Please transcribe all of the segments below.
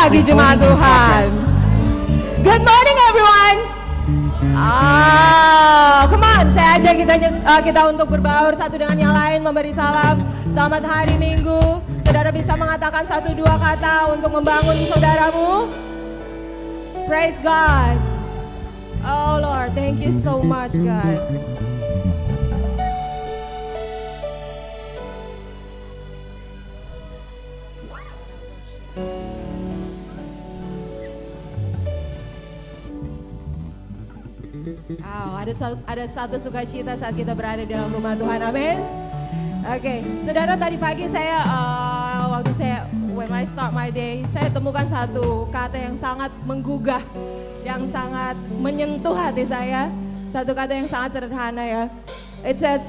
pagi jemaat Tuhan. Good morning everyone. Come on, saya ajak kita untuk berbaur satu dengan yang lain, memberi salam. Selamat hari Minggu. Saudara bisa mengatakan 1-2 kata untuk membangun saudaramu. Praise God. Oh Lord, thank you so much God. Ada satu sukacita saat kita berada dalam rumah Tuhan, amin. Oke, saudara, tadi pagi saya when I start my day, saya temukan satu kata yang sangat menggugah, yang sangat menyentuh hati saya. Satu kata yang sangat sederhana ya. It says,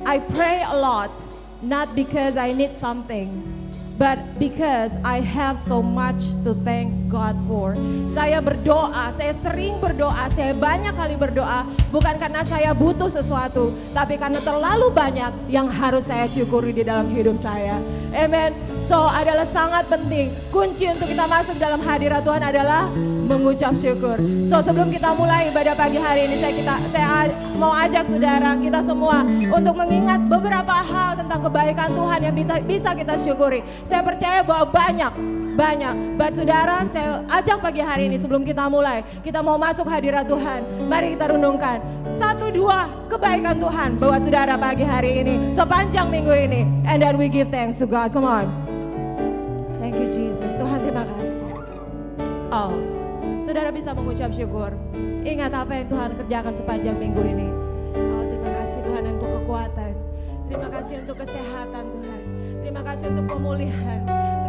I pray a lot, not because I need something, but because I have so much to thank God for. Saya berdoa, saya sering berdoa, saya banyak kali berdoa, bukan karena saya butuh sesuatu, tapi karena terlalu banyak yang harus saya syukuri di dalam hidup saya. Amen. So adalah sangat penting, kunci untuk kita masuk dalam hadirat Tuhan adalah mengucap syukur. So sebelum kita mulai ibadah pagi hari ini, saya mau ajak saudara kita semua untuk mengingat beberapa hal tentang kebaikan Tuhan yang bisa kita syukuri. Saya percaya bahwa banyak. Buat saudara, saya ajak pagi hari ini sebelum kita mulai, kita mau masuk hadirat Tuhan. Mari kita renungkan 1-2 kebaikan Tuhan buat saudara pagi hari ini, sepanjang minggu ini. And then we give thanks to God. Come on. Thank you Jesus. Tuhan terima kasih. Oh, saudara bisa mengucap syukur. Ingat apa yang Tuhan kerjakan sepanjang minggu ini. Oh, terima kasih Tuhan untuk kekuatan. Terima kasih untuk kesehatan Tuhan. Terima kasih untuk pemulihan.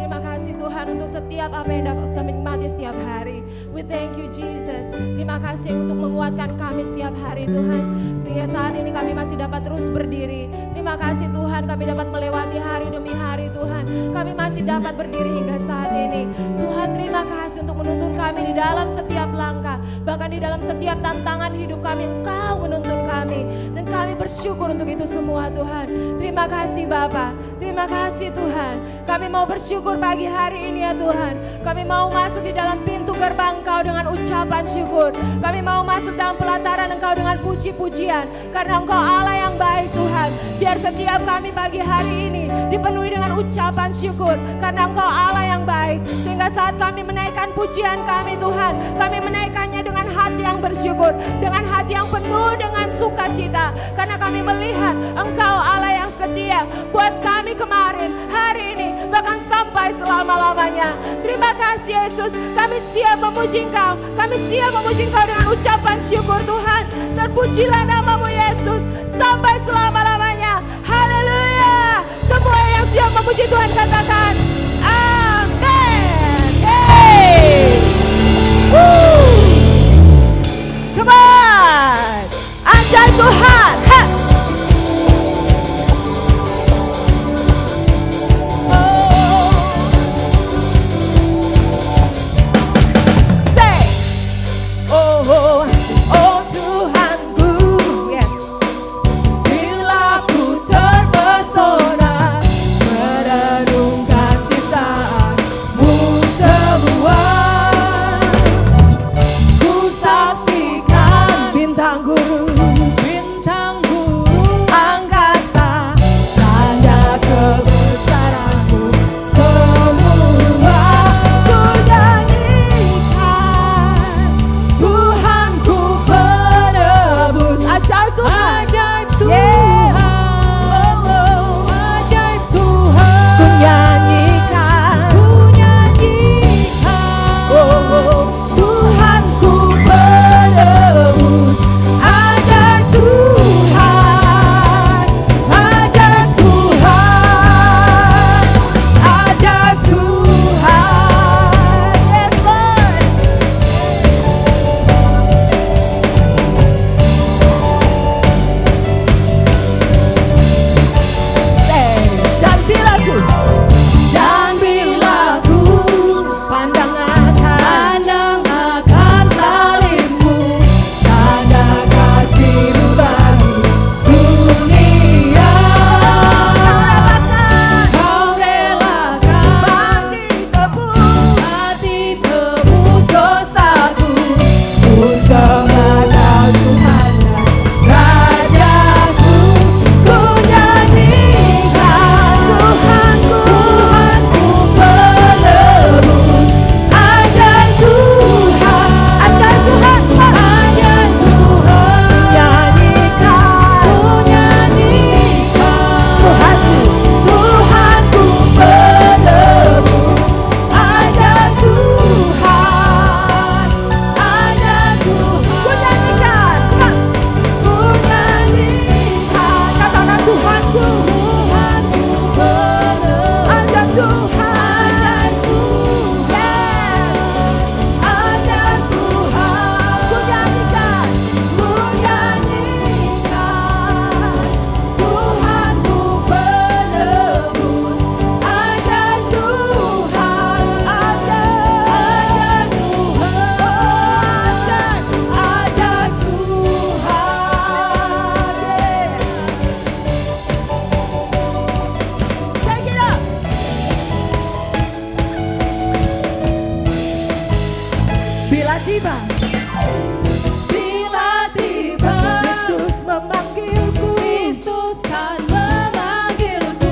Terima kasih Tuhan untuk setiap apa yang dapat kami nikmati setiap hari. We thank you Jesus. Terima kasih untuk menguatkan kami setiap hari Tuhan. Sehingga saat ini kami masih dapat terus berdiri. Terima kasih Tuhan, kami dapat melewati hari demi hari Tuhan. Kami masih dapat berdiri hingga saat ini. Tuhan terima kasih untuk menuntun kami di dalam setiap langkah. Bahkan di dalam setiap tantangan hidup kami, Engkau menuntun kami. Dan kami bersyukur untuk itu semua Tuhan. Terima kasih Bapa. Terima kasih Tuhan. Kami mau bersyukur pagi hari ini ya Tuhan. Kami mau masuk di dalam pintu gerbang Engkau dengan ucapan syukur. Kami mau masuk dalam pelataran Engkau dengan puji-pujian. Karena Engkau Allah yang baik Tuhan. Biar setiap kami pagi hari ini dipenuhi dengan ucapan syukur. Karena Engkau Allah yang baik. Sehingga saat kami menaikkan pujian kami Tuhan, kami menaikkannya dengan hati yang bersyukur. Dengan hati yang penuh dengan sukacita. Karena kami melihat Engkau Allah yang setia buat kami kemarin, hari ini, bahkan sampai selama-lamanya. Terima kasih Yesus, kami siap memuji Engkau. Kami siap memuji Engkau dengan ucapan syukur Tuhan. Terpujilah namamu Yesus sampai selama-lamanya. Haleluya. Semua yang siap memuji Tuhan katakan amin. Hey. Come on. Anjay Tuhan. Ha. Bila ku terpesona merenungkan tiba-tiba Kristus memanggilku, Kristus kan memanggilku.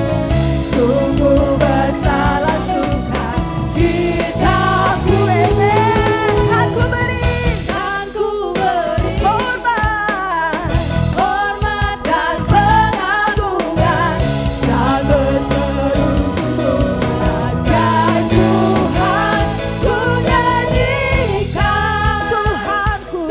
Sungguh bersalah suka cintaku ini, kan ku beri hormat dan pengagungan, dan berseru sungguh ajaib Tuhan ku nyanyikan. Tuhanku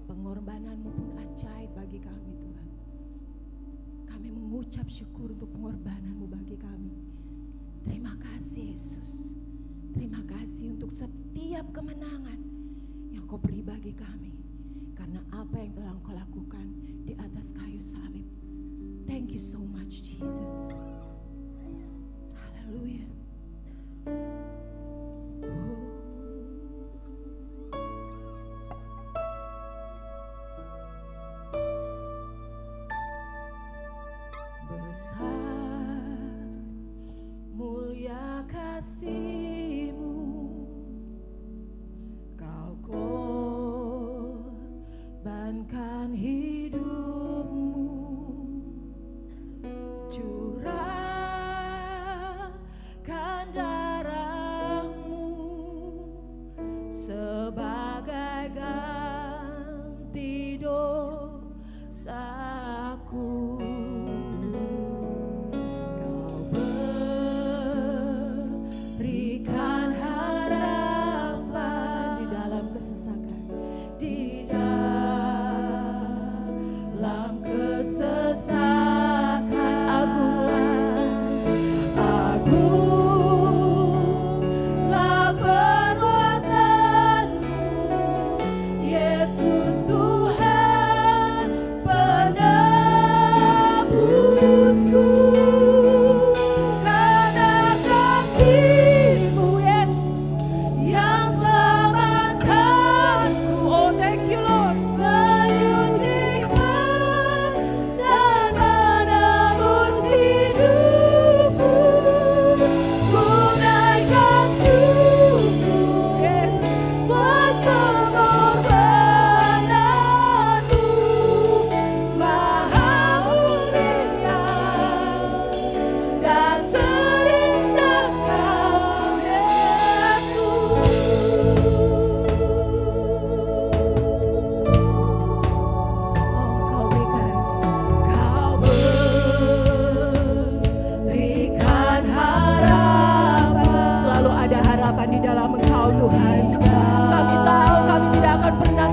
Pengorbananmu pun ajaib bagi kami Tuhan. Kami mengucap syukur untuk pengorbananmu bagi kami. Terima kasih Yesus. Terima kasih untuk setiap kemenangan yang Kau beri bagi kami. Karena apa yang telah Kau lakukan di atas kayu salib. Thank you so much Jesus. Haleluya. Besar mulia kasih-Mu, Kau korbankan hidupmu, curahkan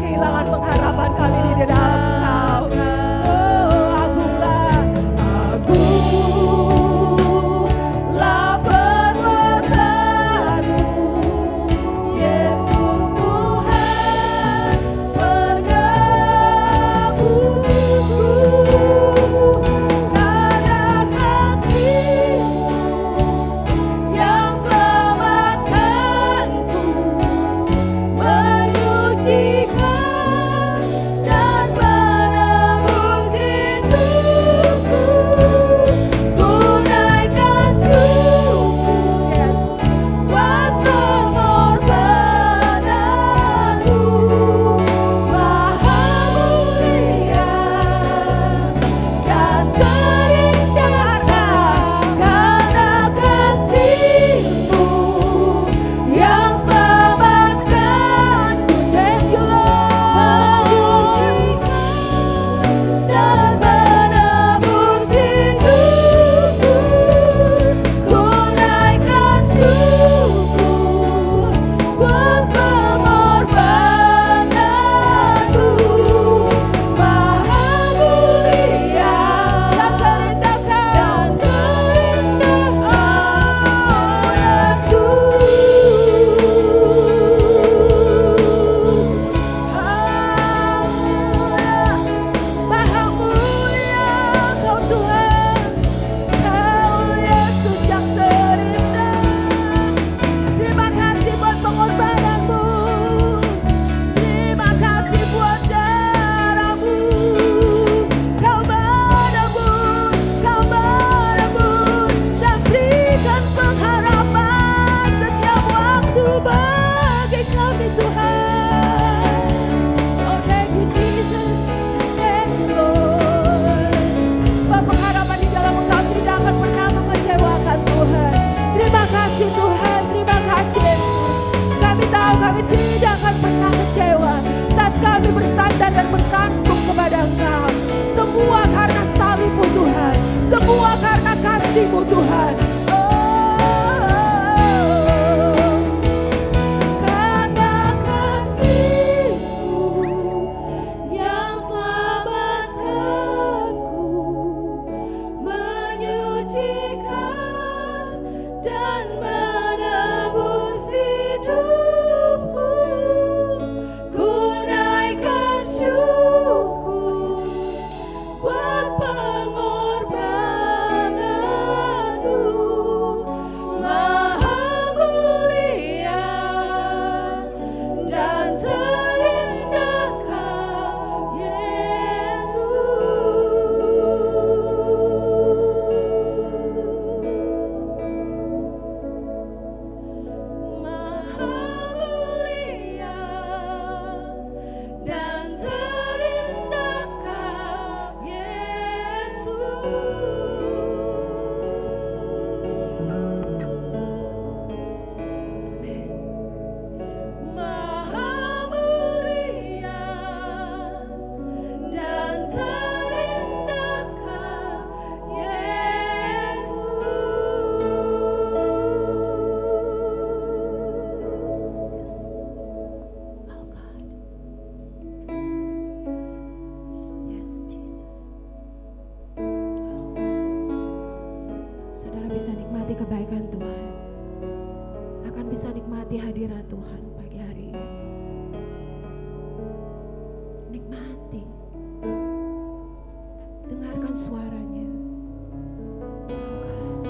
kehilangan pengharapan kami di dalam Engkau. Oh, agunglah, agunglah perbuatanmu, Yesus Tuhan penebusku, karena kasih-Mu yang selamatkanku, menyucikan dan menebus hidupku. Tunaikan syukur buat pengorbananmu, Maha mulia dan terindah karena kasih-Mu yang selamatkanku. Thank you Lord. Menyucikan dan menebus hidupku. Tunaikan syukur buat pengorbananmu, Maha mulia dan terindah Maha mulia Kau Tuhan, Kau Yesus yang terindah. Terima kasih buat pengorbanan-Mu, terima kasih buat darah-Mu. Kau menebus dan berikan pengharapan setiap waktu bagi kami Tuhan. Oh thank you Jesus, thank you Lord. Sebab pengharapan di dalam Engkau tidak akan pernah mengecewakan Tuhan. Terima kasih Tuhan, terima kasih Yesus. Kami tahu kami tidak akan pernah kecewa saat kami bersandar dan bergantung kepada Engkau. Semua karena salib-Mu Tuhan, semua karena kasih-Mu Tuhan. Karena kasih-Mu yang selamatkanku, menyucikan dan menebus hidupku. Kunaikan syukur buat pengorbananmu, Maha mulia dan terindah Kau Yesus. Maha mulia dan terindah Kau Yesus. Maha mulia dan terindah Kau Yesus. Oh God. Yes Jesus. Saudara bisa nikmati kebaikan Tuhan, akan bisa nikmati hadirat Tuhan pagi hari ini. Nikmati, dengarkan suaranya. Oh God.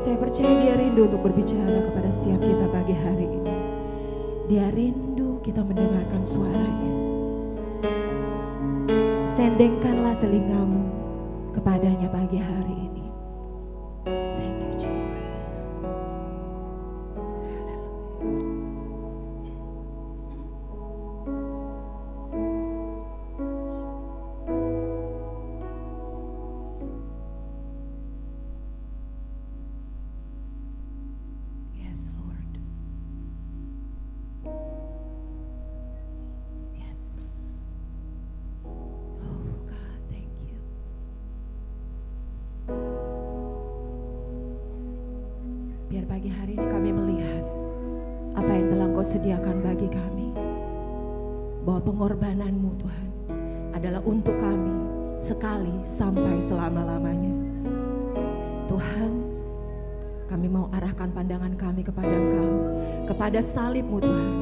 Saya percaya Dia rindu untuk berbicara kepada setiap kita pagi hari ini. Dia rindu kita mendengarkan suaranya. Sendengkanlah telingamu kepadanya pagi hari ini. Thank you Jesus. Yes Lord. Yes. Oh God, thank you. Biar pagi hari ini kami melihat apa yang telah Engkau sediakan bagi kami. Bahwa pengorbananmu Tuhan adalah untuk kami sekali sampai selama-lamanya. Tuhan, kami mau arahkan pandangan kami kepada Engkau, kepada salib-Mu Tuhan.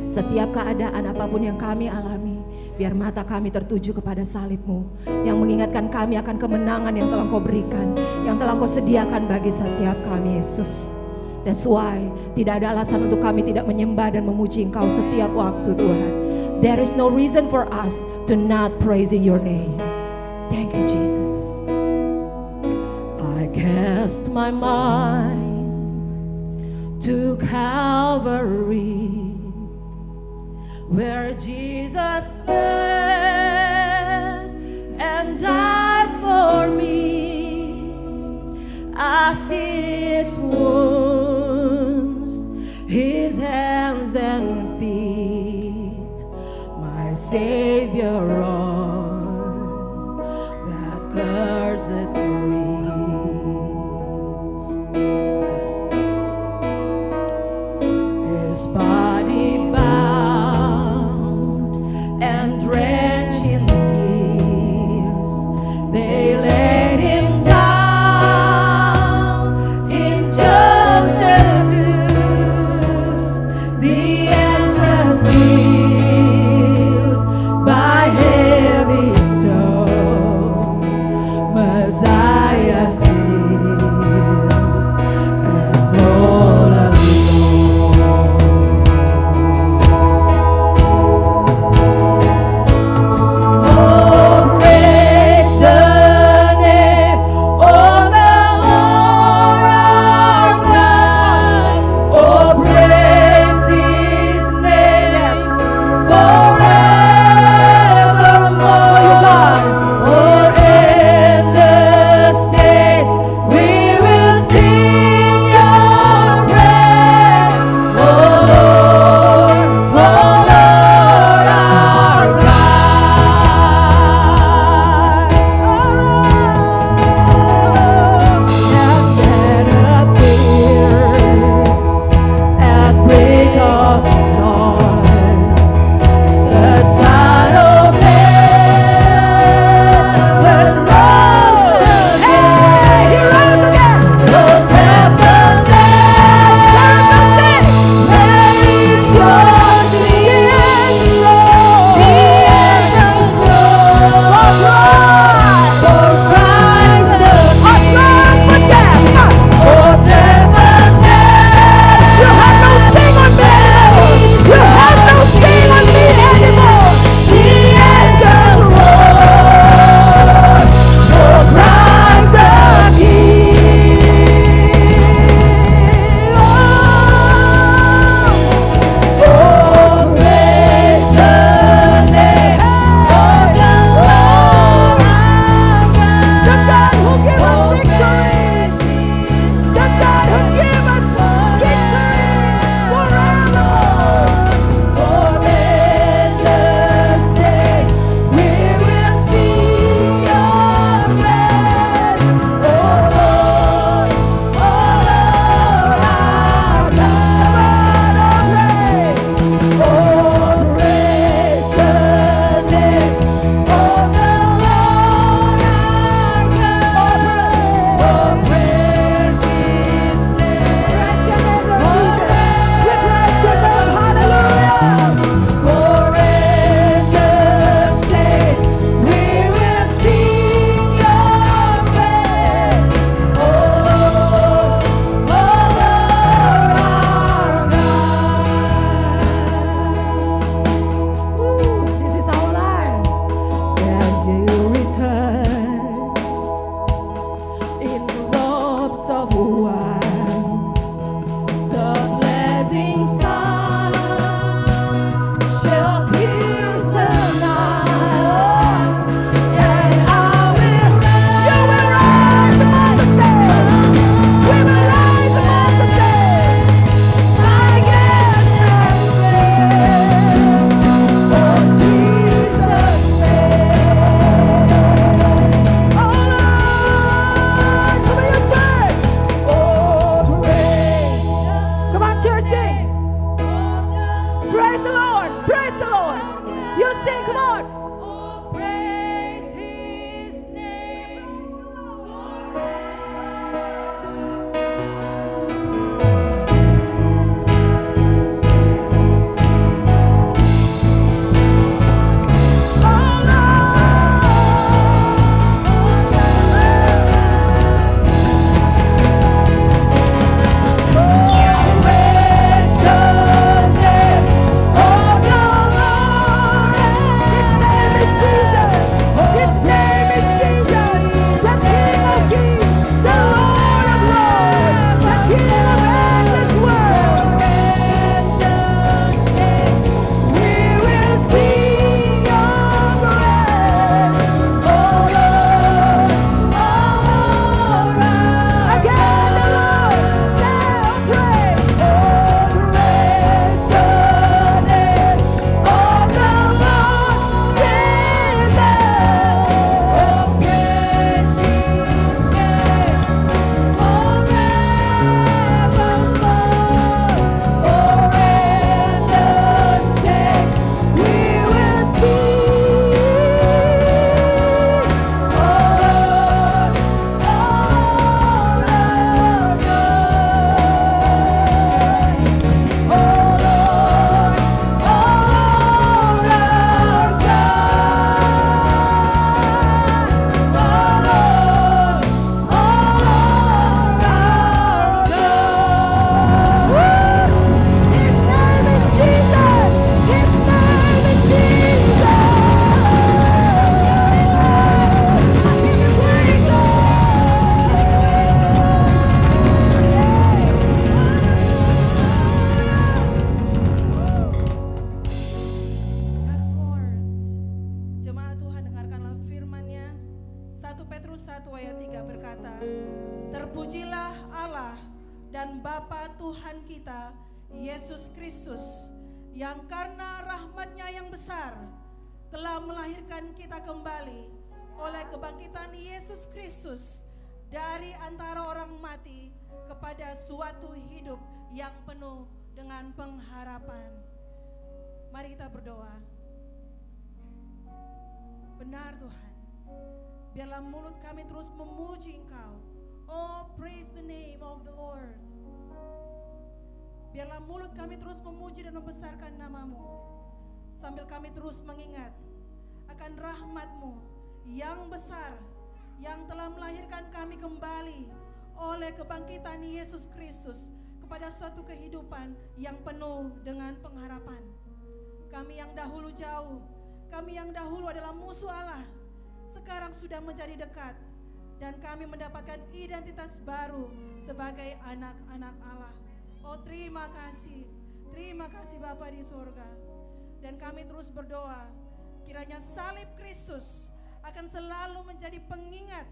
Setiap keadaan apapun yang kami alami, biar mata kami tertuju kepada salib-Mu yang mengingatkan kami akan kemenangan yang telah Engkau berikan, yang telah Engkau sediakan bagi setiap kami, Yesus. That's why tidak ada alasan untuk kami tidak menyembah dan memuji Engkau setiap waktu Tuhan. There is no reason for us to not praising your name. Thank you, Jesus. I cast my mind to Calvary, where Jesus bled and died for me. I see His wounds, His hands and feet, my Savior on that cursed tree. His body bound and drenched in tears, they laid Him down in justice, the entrance sealed by heavy stone, Messiah sealed and all alone. dan Bapa Tuhan kita Yesus Kristus, yang karena rahmat-Nya yang besar telah melahirkan kita kembali oleh kebangkitan Yesus Kristus dari antara orang mati kepada suatu hidup yang penuh dengan pengharapan. Mari kita berdoa. Benar Tuhan, biarlah mulut kami terus memuji Engkau. Oh, praise the name of the Lord. Biarlah mulut kami terus memuji dan membesarkan nama-Mu, sambil kami terus mengingat akan rahmat-Mu yang besar, yang telah melahirkan kami kembali oleh kebangkitan Yesus Kristus kepada suatu kehidupan yang penuh dengan pengharapan. Kami yang dahulu jauh, kami yang dahulu adalah musuh Allah, sekarang sudah menjadi dekat, dan kami mendapatkan identitas baru sebagai anak-anak Allah. Oh, terima kasih Bapa di surga. Dan kami terus berdoa, kiranya salib Kristus akan selalu menjadi pengingat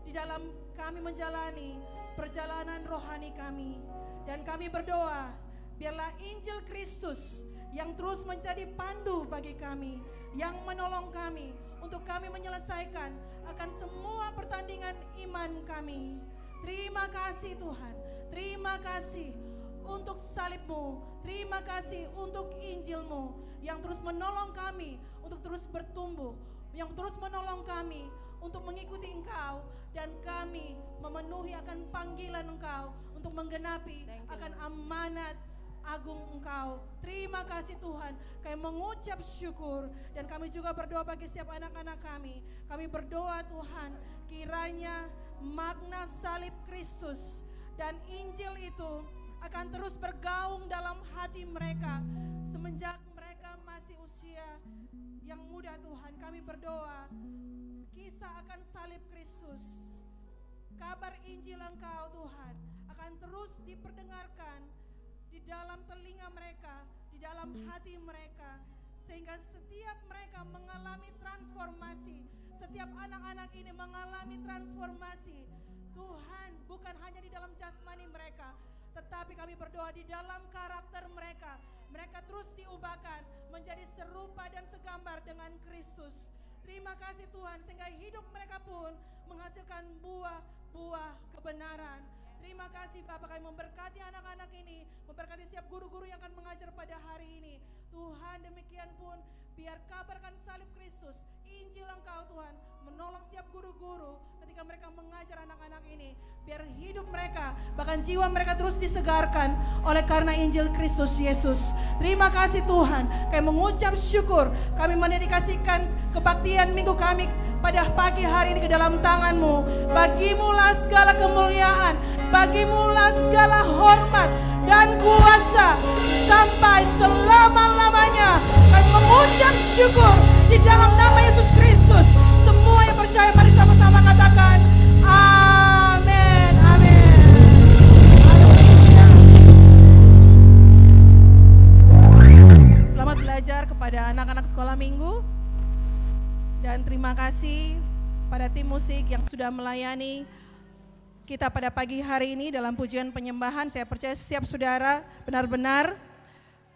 di dalam kami menjalani perjalanan rohani kami. Dan kami berdoa, biarlah Injil Kristus yang terus menjadi pandu bagi kami, yang menolong kami untuk kami menyelesaikan akan semua pertandingan iman kami. Terima kasih Tuhan, terima kasih untuk salib-Mu, terima kasih untuk Injil-Mu yang terus menolong kami untuk terus bertumbuh, yang terus menolong kami untuk mengikuti Engkau, dan kami memenuhi akan panggilan Engkau untuk menggenapi akan amanat agung Engkau. Terima kasih Tuhan, kami mengucap syukur, dan kami juga berdoa bagi setiap anak-anak kami. Kami berdoa Tuhan, kiranya makna salib Kristus dan Injil itu akan terus bergaung dalam hati mereka semenjak mereka masih usia yang muda. Tuhan, kami berdoa kisah akan salib Kristus, kabar Injil Engkau Tuhan akan terus diperdengarkan di dalam telinga mereka, di dalam hati mereka, sehingga setiap mereka mengalami transformasi, setiap anak-anak ini mengalami transformasi Tuhan, bukan hanya di dalam jasmani mereka, tetapi kami berdoa di dalam karakter mereka, mereka terus diubahkan menjadi serupa dan segambar dengan Kristus. Terima kasih Tuhan, sehingga hidup mereka pun menghasilkan buah-buah kebenaran. Terima kasih Bapak, kami memberkati anak-anak ini, memberkati setiap guru-guru yang akan mengajar pada hari ini. Tuhan, demikian pun biar kabarkan salib Kristus, Injil Engkau Tuhan, menolong setiap guru-guru ketika mereka mengajar anak-anak ini. Biar hidup mereka, bahkan jiwa mereka terus disegarkan oleh karena Injil Kristus Yesus. Terima kasih Tuhan, kami mengucap syukur, kami mendedikasikan kebaktian minggu kami pada pagi hari ini ke dalam tangan-Mu. Bagimulah segala kemuliaan, bagimulah segala hormat dan kuasa sampai selama-lamanya. Kami mengucap syukur di dalam nama Yesus Kristus. Semua yang percaya mari sama-sama katakan amin, amin. Selamat belajar kepada anak-anak sekolah minggu. Dan terima kasih pada tim musik yang sudah melayani kita pada pagi hari ini dalam pujian penyembahan. Saya percaya setiap saudara benar-benar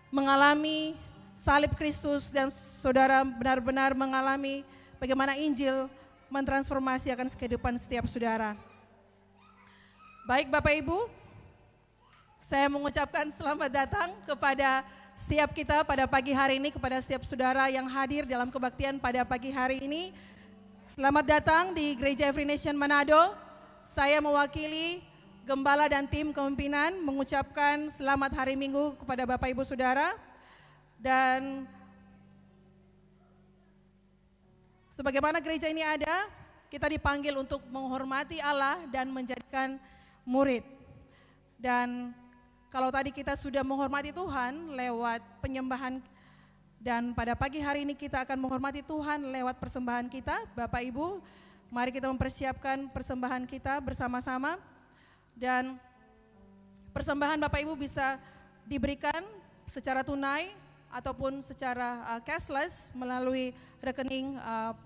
mengalami salib Kristus, dan saudara benar-benar mengalami bagaimana Injil mentransformasi akan kehidupan setiap saudara. Baik Bapak Ibu, saya mengucapkan selamat datang kepada setiap kita pada pagi hari ini, kepada setiap saudara yang hadir dalam kebaktian pada pagi hari ini. Selamat datang di Gereja Every Nation Manado. Saya mewakili Gembala dan tim kepemimpinan mengucapkan selamat hari Minggu kepada Bapak Ibu Saudara. Dan sebagaimana gereja ini ada, kita dipanggil untuk menghormati Allah dan menjadikan murid. Dan kalau tadi kita sudah menghormati Tuhan lewat penyembahan, dan pada pagi hari ini kita akan menghormati Tuhan lewat persembahan kita. Bapak Ibu, mari kita mempersiapkan persembahan kita bersama-sama. Dan persembahan Bapak Ibu bisa diberikan secara tunai ataupun secara cashless melalui rekening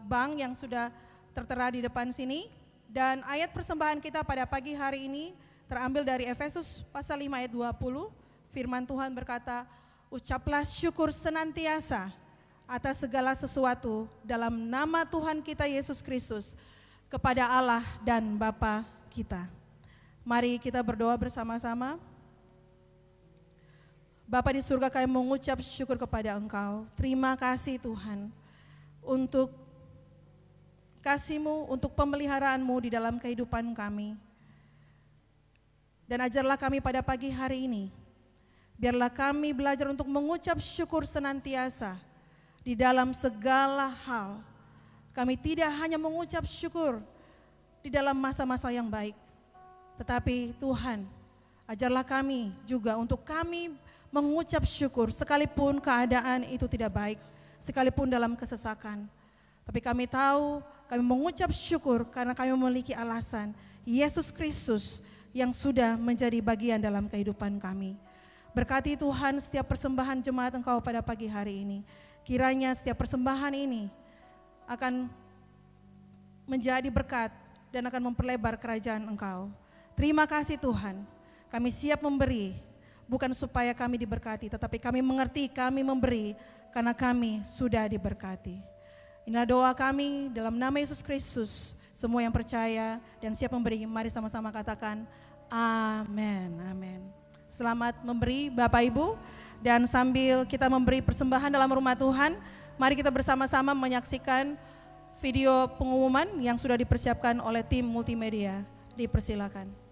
bank yang sudah tertera di depan sini. Dan ayat persembahan kita pada pagi hari ini terambil dari Efesus pasal 5 ayat 20. Firman Tuhan berkata, ucaplah syukur senantiasa atas segala sesuatu dalam nama Tuhan kita Yesus Kristus kepada Allah dan Bapa kita. Mari kita berdoa bersama-sama. Bapa di surga, kami mengucap syukur kepada Engkau. Terima kasih Tuhan untuk kasih-Mu, untuk pemeliharaan-Mu di dalam kehidupan kami. Dan ajarlah kami pada pagi hari ini, biarlah kami belajar untuk mengucap syukur senantiasa di dalam segala hal. Kami tidak hanya mengucap syukur di dalam masa-masa yang baik, tetapi Tuhan, ajarlah kami juga untuk kami mengucap syukur sekalipun keadaan itu tidak baik, sekalipun dalam kesesakan. Tapi kami tahu kami mengucap syukur karena kami memiliki alasan, Yesus Kristus yang sudah menjadi bagian dalam kehidupan kami. Berkati Tuhan setiap persembahan jemaat Engkau pada pagi hari ini. Kiranya setiap persembahan ini akan menjadi berkat dan akan memperlebar kerajaan Engkau. Terima kasih Tuhan, kami siap memberi, bukan supaya kami diberkati, tetapi kami mengerti kami memberi karena kami sudah diberkati. Inilah doa kami dalam nama Yesus Kristus. Semua yang percaya dan siap memberi, mari sama-sama katakan amin, amin. Selamat memberi Bapak Ibu, dan sambil kita memberi persembahan dalam rumah Tuhan, mari kita bersama-sama menyaksikan video pengumuman yang sudah dipersiapkan oleh tim multimedia. Dipersilakan.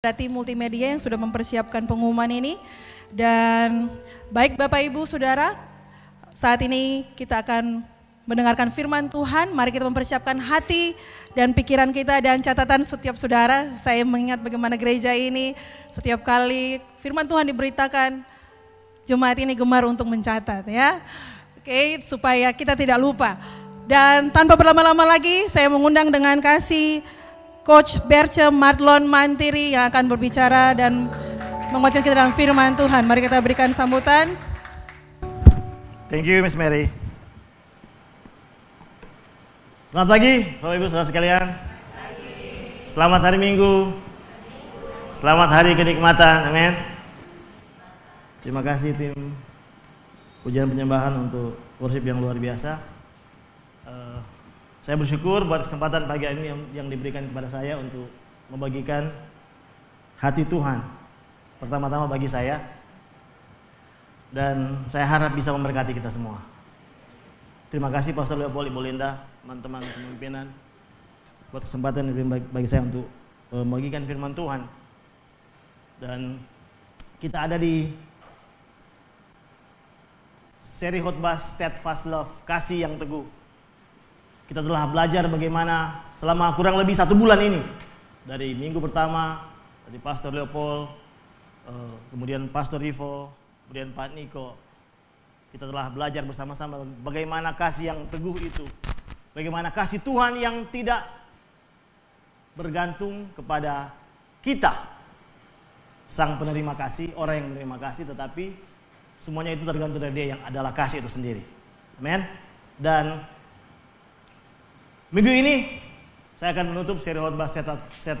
Berarti multimedia yang sudah mempersiapkan pengumuman ini. Dan baik Bapak Ibu Saudara, saat ini kita akan mendengarkan firman Tuhan. Mari kita mempersiapkan hati dan pikiran kita dan catatan setiap saudara. Saya mengingat bagaimana gereja ini setiap kali firman Tuhan diberitakan, jemaat ini gemar untuk mencatat ya. Oke, supaya kita tidak lupa. Dan tanpa berlama-lama lagi, saya mengundang dengan kasih Coach Berce Marlon Mantiri yang akan berbicara dan menguatkan kita dalam firman Tuhan. Mari kita berikan sambutan. Thank you Miss Mary. Selamat pagi Bapak Ibu Saudara sekalian. Selamat hari Minggu. Selamat hari kenikmatan. Amin. Terima kasih tim pujian penyembahan untuk worship yang luar biasa. Saya bersyukur buat kesempatan pagi ini yang diberikan kepada saya untuk membagikan hati Tuhan. Pertama-tama bagi saya. Dan saya harap bisa memberkati kita semua. Terima kasih Pastor Leopold, Ibu Linda, teman-teman pimpinan buat kesempatan yang bagi saya untuk membagikan firman Tuhan. Dan kita ada di seri khotbah Steadfast Love, kasih yang teguh. Kita telah belajar bagaimana selama kurang lebih 1 bulan ini, dari minggu pertama dari Pastor Leopold, kemudian Pastor Ivo, kemudian Pak Niko, kita telah belajar bersama-sama bagaimana kasih yang teguh itu. Bagaimana kasih Tuhan yang tidak bergantung kepada kita, sang penerima kasih, orang yang menerima kasih, tetapi semuanya itu tergantung dari Dia yang adalah kasih itu sendiri. Amin. Dan minggu ini saya akan menutup seri khotbah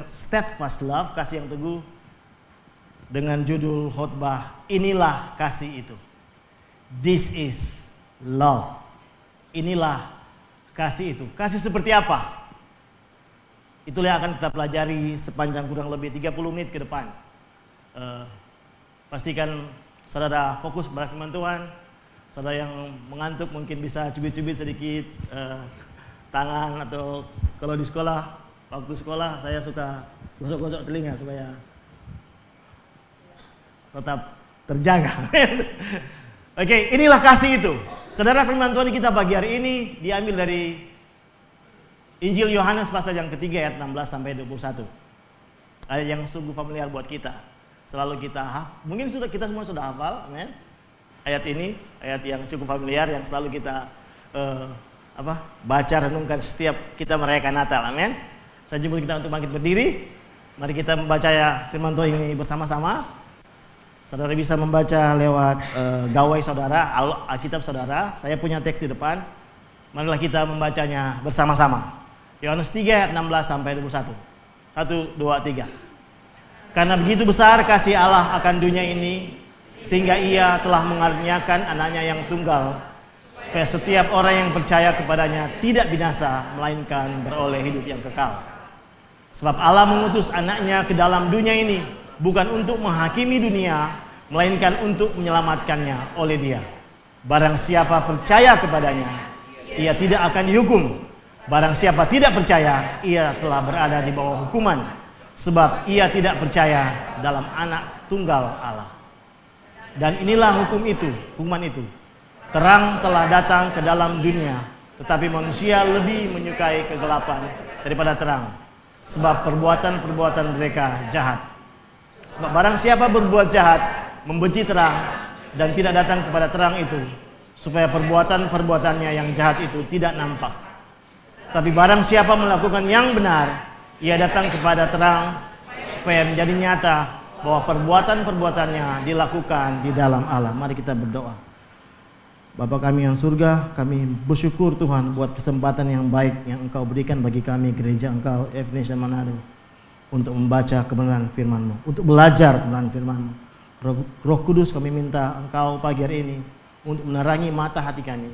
Steadfast Love, kasih yang teguh, dengan judul khotbah Inilah Kasih Itu. This is love. Inilah kasih itu. Kasih seperti apa? Itulah yang akan kita pelajari sepanjang kurang lebih 30 menit ke depan. Pastikan saudara fokus pada firman Tuhan. Saudara yang mengantuk mungkin bisa cubit-cubit sedikit tangan, atau kalau di sekolah, waktu sekolah saya suka gosok-gosok telinga supaya tetap terjaga. Oke, inilah kasih itu. Saudara, firman Tuhan kita pagi hari ini diambil dari Injil Yohanes pasal yang ketiga ayat 16 sampai 21. Ayat yang sungguh familiar buat kita. Selalu kita mungkin kita semua sudah hafal, amen. Ayat ini, ayat yang cukup familiar yang selalu kita baca renungkan setiap kita merayakan Natal, amen. Saya jemput kita untuk bangkit berdiri. Mari kita membaca firman Tuhan ini bersama-sama. Saudara bisa membaca lewat gawai saudara, Alkitab saudara. Saya punya teks di depan. Marilah kita membacanya bersama-sama. Yohanes 3 ayat 16 sampai 21. 1, 2, 3. Karena begitu besar kasih Allah akan dunia ini, sehingga Ia telah mengaruniakan anaknya yang tunggal, supaya setiap orang yang percaya kepadanya tidak binasa, melainkan beroleh hidup yang kekal. Sebab Allah mengutus anaknya ke dalam dunia ini bukan untuk menghakimi dunia, melainkan untuk menyelamatkannya oleh Dia. Barang siapa percaya kepadanya, ia tidak akan dihukum. Barang siapa tidak percaya, ia telah berada di bawah hukuman, sebab ia tidak percaya dalam Anak Tunggal Allah. Dan inilah hukuman itu. Terang telah datang ke dalam dunia, tetapi manusia lebih menyukai kegelapan daripada terang, sebab perbuatan-perbuatan mereka jahat. Sebab barang siapa berbuat jahat, membenci terang, dan tidak datang kepada terang itu, supaya perbuatan-perbuatannya yang jahat itu tidak nampak. Tapi barang siapa melakukan yang benar, ia datang kepada terang, supaya menjadi nyata bahwa perbuatan-perbuatannya dilakukan di dalam Allah. Mari kita berdoa. Bapa kami yang surga, kami bersyukur Tuhan buat kesempatan yang baik yang Engkau berikan bagi kami, gereja Engkau, Evangelis Manado, untuk membaca kebenaran firman-Mu, untuk belajar kebenaran firman-Mu. Roh Kudus, kami minta Engkau pagi hari ini untuk menerangi mata hati kami,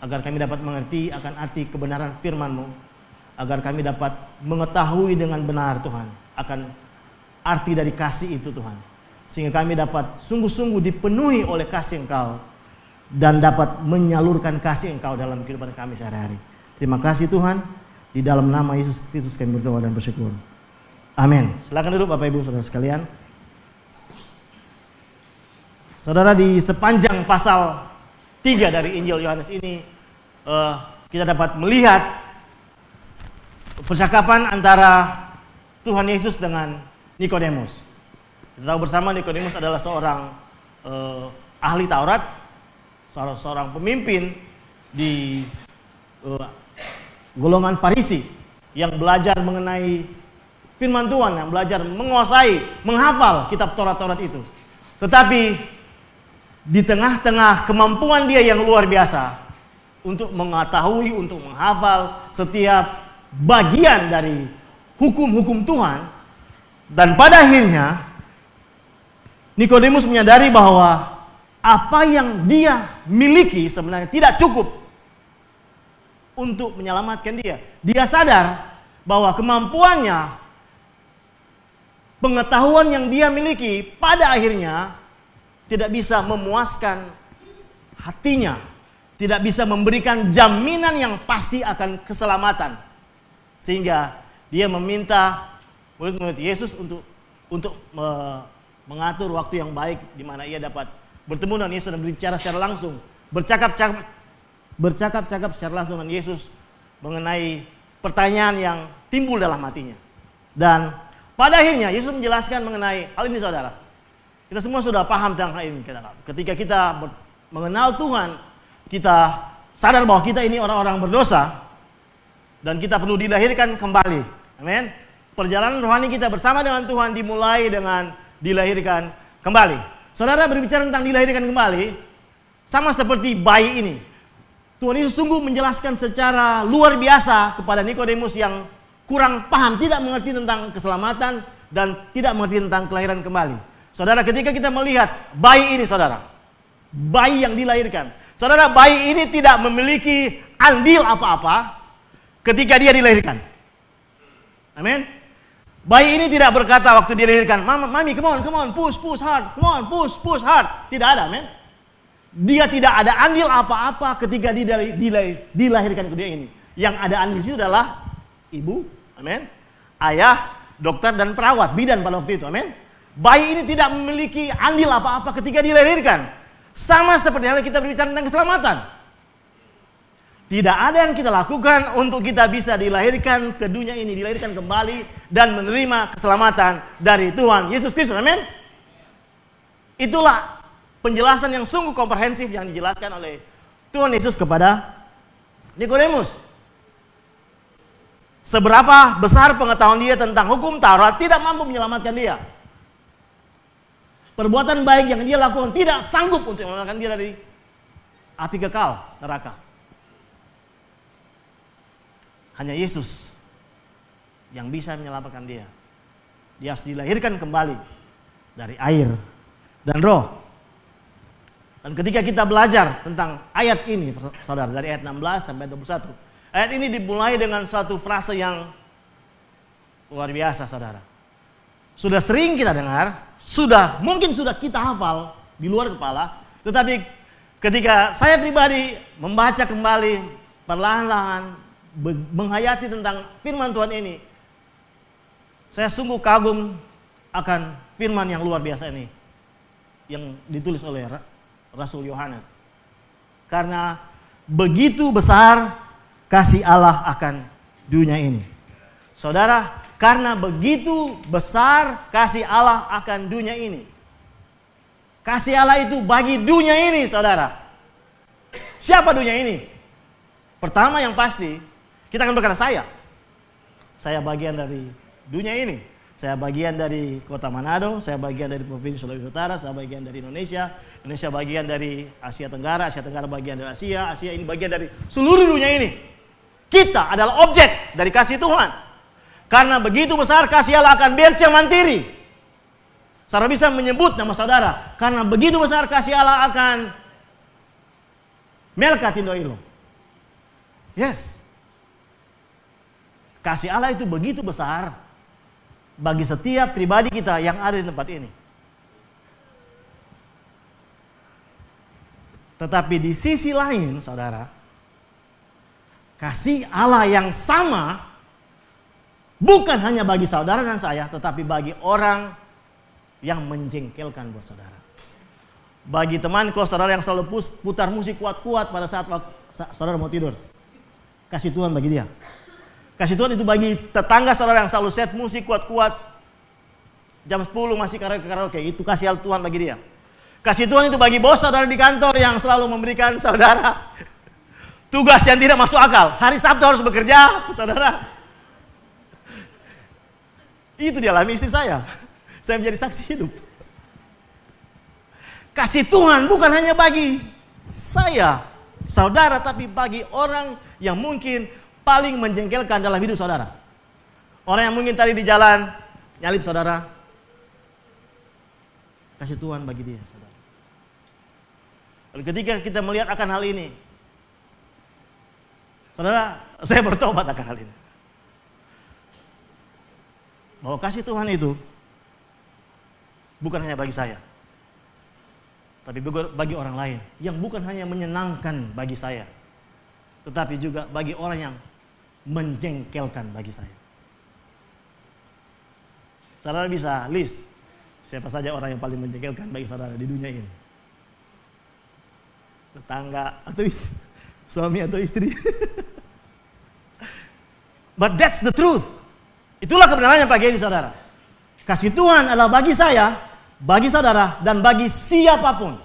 agar kami dapat mengerti akan arti kebenaran firman-Mu, agar kami dapat mengetahui dengan benar Tuhan akan arti dari kasih itu Tuhan, sehingga kami dapat sungguh-sungguh dipenuhi oleh kasih Engkau dan dapat menyalurkan kasih Engkau dalam kehidupan kami sehari-hari. Terima kasih Tuhan, di dalam nama Yesus Kristus kami berdoa dan bersyukur. Amin. Silakan duduk Bapak Ibu Saudara sekalian. Saudara, di sepanjang pasal 3 dari Injil Yohanes ini kita dapat melihat percakapan antara Tuhan Yesus dengan Nikodemus. Kita tahu bersama Nikodemus adalah seorang ahli Taurat, seorang pemimpin di golongan Farisi yang belajar mengenai firman Tuhan, yang belajar menguasai, menghafal kitab Taurat itu. Tetapi di tengah-tengah kemampuan dia yang luar biasa untuk mengetahui, untuk menghafal setiap bagian dari hukum-hukum Tuhan, dan pada akhirnya Nikodemus menyadari bahwa apa yang dia miliki sebenarnya tidak cukup untuk menyelamatkan dia. Dia sadar bahwa kemampuannya, pengetahuan yang dia miliki pada akhirnya tidak bisa memuaskan hatinya, tidak bisa memberikan jaminan yang pasti akan keselamatan. Sehingga dia meminta murid-murid Yesus untuk mengatur waktu yang baik di mana ia dapat bertemu dengan Yesus dan berbicara secara langsung, bercakap-cakap secara langsung dengan Yesus mengenai pertanyaan yang timbul dalam hatinya. Dan pada akhirnya Yesus menjelaskan mengenai hal ini, saudara. Kita semua sudah paham tentang hal ini. Ketika kita mengenal Tuhan, kita sadar bahwa kita ini orang-orang berdosa dan kita perlu dilahirkan kembali. Amin. Perjalanan rohani kita bersama dengan Tuhan dimulai dengan dilahirkan kembali. Saudara, berbicara tentang dilahirkan kembali, sama seperti bayi ini. Tuhan Yesus sungguh menjelaskan secara luar biasa kepada Nikodemus yang kurang paham, tidak mengerti tentang keselamatan dan tidak mengerti tentang kelahiran kembali. Saudara, ketika kita melihat bayi ini, saudara, bayi yang dilahirkan, saudara, bayi ini tidak memiliki andil apa-apa ketika dia dilahirkan. Amin. Bayi ini tidak berkata waktu dia dilahirkan, "Mami, come on, push hard, come on, push hard." Tidak ada, amin. Dia tidak ada andil apa-apa ketika dilahirkan ke dunia ini. Yang ada andil itu adalah ibu, amin, ayah, dokter dan perawat, bidan pada waktu itu, amin. Bayi ini tidak memiliki andil apa-apa ketika dilahirkan. Sama seperti halnya kita berbicara tentang keselamatan. Tidak ada yang kita lakukan untuk kita bisa dilahirkan ke dunia ini, dilahirkan kembali dan menerima keselamatan dari Tuhan Yesus Kristus, amin. Itulah penjelasan yang sungguh komprehensif yang dijelaskan oleh Tuhan Yesus kepada Nikodemus. Seberapa besar pengetahuan dia tentang hukum Taurat tidak mampu menyelamatkan dia. Perbuatan baik yang dia lakukan tidak sanggup untuk menyelamatkan dia dari api kekal neraka. Hanya Yesus yang bisa menyelamatkan dia. Dia harus dilahirkan kembali dari air dan roh. Dan ketika kita belajar tentang ayat ini, saudara, dari ayat 16 sampai 21. Ayat ini dimulai dengan suatu frase yang luar biasa, saudara. Sudah sering kita dengar, mungkin sudah kita hafal di luar kepala. Tetapi ketika saya pribadi membaca kembali perlahan-lahan, menghayati tentang firman Tuhan ini, saya sungguh kagum akan firman yang luar biasa ini yang ditulis oleh Rasul Yohanes. Karena begitu besar kasih Allah akan dunia ini. Saudara, karena begitu besar kasih Allah akan dunia ini. Kasih Allah itu bagi dunia ini, saudara. Siapa dunia ini? Pertama yang pasti, kita akan berkata saya bagian dari dunia ini. Saya bagian dari kota Manado, saya bagian dari provinsi Sulawesi Utara, saya bagian dari Indonesia bagian dari Asia Tenggara bagian dari Asia ini bagian dari seluruh dunia ini. Kita adalah objek dari kasih Tuhan. Karena begitu besar kasih Allah akan Berce Mantiri. Saudara bisa menyebut nama saudara. Karena begitu besar kasih Allah akan Melka Tindoilo. Yes. Kasih Allah itu begitu besar bagi setiap pribadi kita yang ada di tempat ini. Tetapi di sisi lain, saudara, kasih Allah yang sama bukan hanya bagi saudara dan saya, tetapi bagi orang yang menjengkelkan buat saudara. Bagi teman saudara yang selalu putar musik kuat-kuat pada saat saudara mau tidur. Kasih Tuhan bagi dia. Kasih Tuhan itu bagi tetangga saudara yang selalu set musik kuat-kuat. Jam 10 masih karaoke. Itu kasih Tuhan bagi dia. Kasih Tuhan itu bagi bos saudara di kantor yang selalu memberikan saudara tugas yang tidak masuk akal. Hari Sabtu harus bekerja, saudara. Itu dialami istri saya. Saya menjadi saksi hidup. Kasih Tuhan bukan hanya bagi saya, saudara, tapi bagi orang yang mungkin paling menjengkelkan dalam hidup saudara. Orang yang mungkin tadi di jalan nyalip saudara. Kasih Tuhan bagi dia, saudara. Lalu ketika kita melihat akan hal ini, saudara, saya bertobat akan hal ini. Bahwa kasih Tuhan itu bukan hanya bagi saya, tapi bagi orang lain yang bukan hanya menyenangkan bagi saya, tetapi juga bagi orang yang menjengkelkan bagi saya. Saudara bisa list siapa saja orang yang paling menjengkelkan bagi saudara di dunia ini. Tetangga atau suami atau istri. But that's the truth. Itulah kebenarannya pagi ini, saudara. Kasih Tuhan adalah bagi saya, bagi saudara, dan bagi siapapun.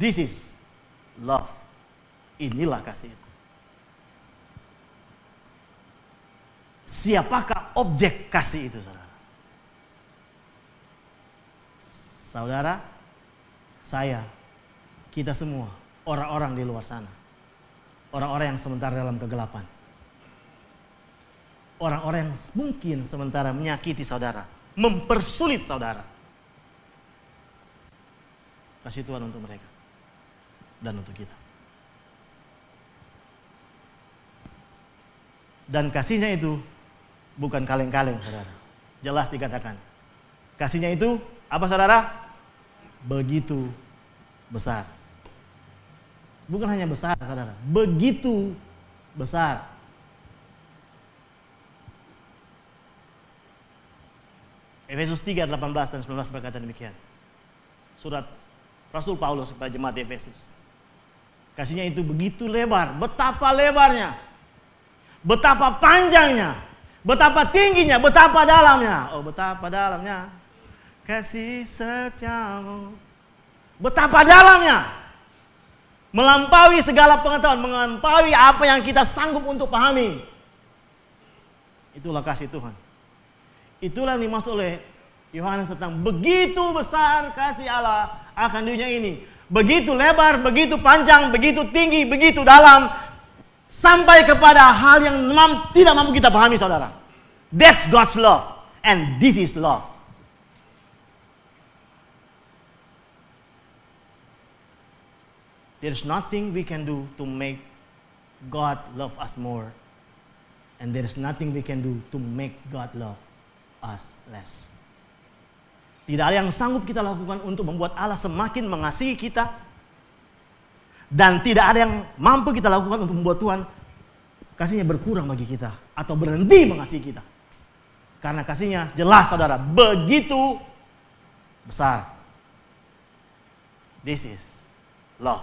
This is love. Inilah kasih itu. Siapakah objek kasih itu, saudara? Saudara, saya, kita semua, orang-orang di luar sana. Orang-orang yang sementara dalam kegelapan. Orang-orang yang mungkin sementara menyakiti saudara, mempersulit saudara. Kasih Tuhan untuk mereka dan untuk kita. Dan kasihnya itu bukan kaleng-kaleng, saudara. Jelas dikatakan. Kasihnya itu apa, saudara? Begitu besar. Bukan hanya besar, saudara. Begitu besar. Efesus 3, 18 dan 19 berkata demikian. Surat Rasul Paulus kepada jemaat Efesus. Kasihnya itu begitu lebar. Betapa lebarnya. Betapa panjangnya. Betapa tingginya. Betapa dalamnya. Oh, betapa dalamnya. Kasih setiamu. Betapa dalamnya. Melampaui segala pengetahuan. Melampaui apa yang kita sanggup untuk pahami. Itulah kasih Tuhan. Itulah yang dimaksud oleh Yohanes tentang begitu besar kasih Allah akan dunia ini. Begitu lebar, begitu panjang, begitu tinggi, begitu dalam. Sampai kepada hal yang tidak mampu kita pahami, saudara. That's God's love. And this is love. There's nothing we can do to make God love us more. And there's nothing we can do to make God love us less. Tidak ada yang sanggup kita lakukan untuk membuat Allah semakin mengasihi kita. Dan tidak ada yang mampu kita lakukan untuk membuat Tuhan kasihnya berkurang bagi kita. Atau berhenti mengasihi kita. Karena kasihnya jelas, saudara, begitu besar. This is love.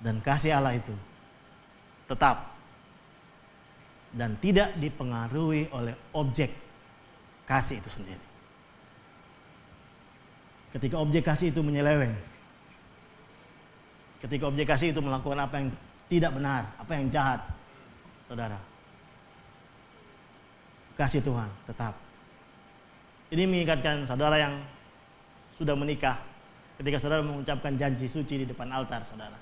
Dan kasih Allah itu tetap dan tidak dipengaruhi oleh objek kasih itu sendiri. Ketika objek kasih itu menyeleweng, ketika objek kasih itu melakukan apa yang tidak benar, apa yang jahat, saudara, kasih Tuhan tetap. Ini mengingatkan saudara yang sudah menikah, ketika saudara mengucapkan janji suci di depan altar, saudara.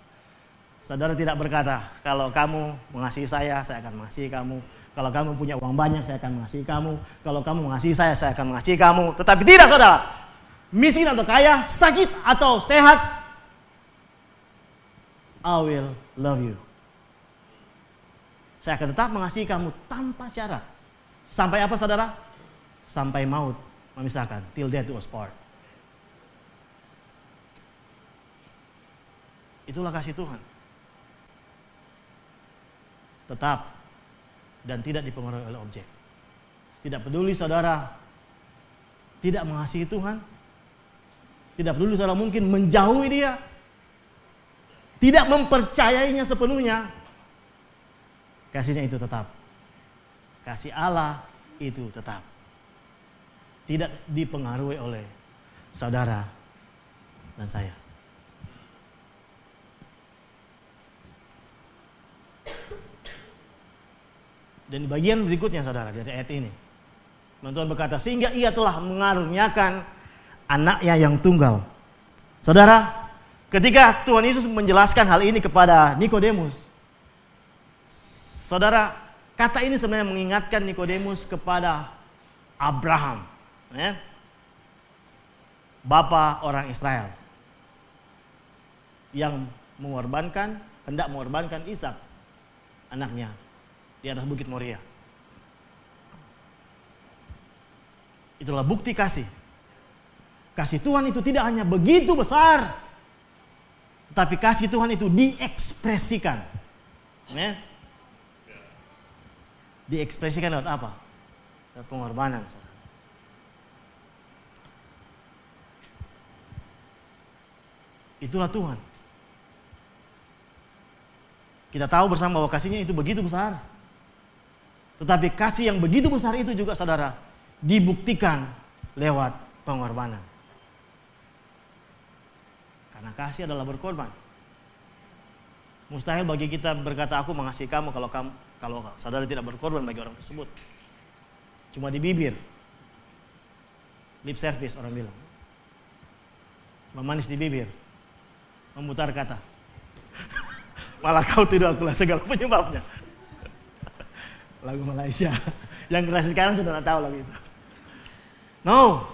Saudara tidak berkata, kalau kamu mengasihi saya akan mengasihi kamu. Kalau kamu punya uang banyak, saya akan mengasihi kamu. Kalau kamu mengasihi saya akan mengasihi kamu. Tetapi tidak, saudara. Miskin atau kaya, sakit atau sehat, I will love you. Saya akan tetap mengasihi kamu tanpa syarat. Sampai apa, saudara? Sampai maut memisahkan. Till death do us part. Itulah kasih Tuhan. Tetap dan tidak dipengaruhi oleh objek. Tidak peduli saudara tidak mengasihi Tuhan, tidak peduli saudara mungkin menjauhi dia, tidak mempercayainya sepenuhnya, kasihnya itu tetap. Kasih Allah itu tetap. tidak dipengaruhi oleh saudara dan saya. Dan di bagian berikutnya saudara dari ayat ini, Tuhan berkata, sehingga ia telah mengaruniakan anaknya yang tunggal. Saudara, ketika Tuhan Yesus menjelaskan hal ini kepada Nikodemus, saudara, kata ini sebenarnya mengingatkan Nikodemus kepada Abraham, ya, bapa orang Israel, yang hendak mengorbankan Ishak, anaknya, di atas bukit Moria. Itulah bukti kasih. Kasih Tuhan itu tidak hanya begitu besar, tetapi kasih Tuhan itu diekspresikan. Ya. Diekspresikan lewat apa? Lewat pengorbanan. Itulah Tuhan. Kita tahu bersama bahwa kasihnya itu begitu besar. Tetapi kasih yang begitu besar itu juga saudara dibuktikan lewat pengorbanan. Karena kasih adalah berkorban. Mustahil bagi kita berkata aku mengasihi kamu kalau saudara tidak berkorban bagi orang tersebut. Cuma di bibir. Lip service orang bilang. Memanis di bibir. Memutar kata. Malah kau tidak akulah segala penyebabnya. Lagu Malaysia. Yang generasi sekarang sudah tidak tahu lagu itu. No.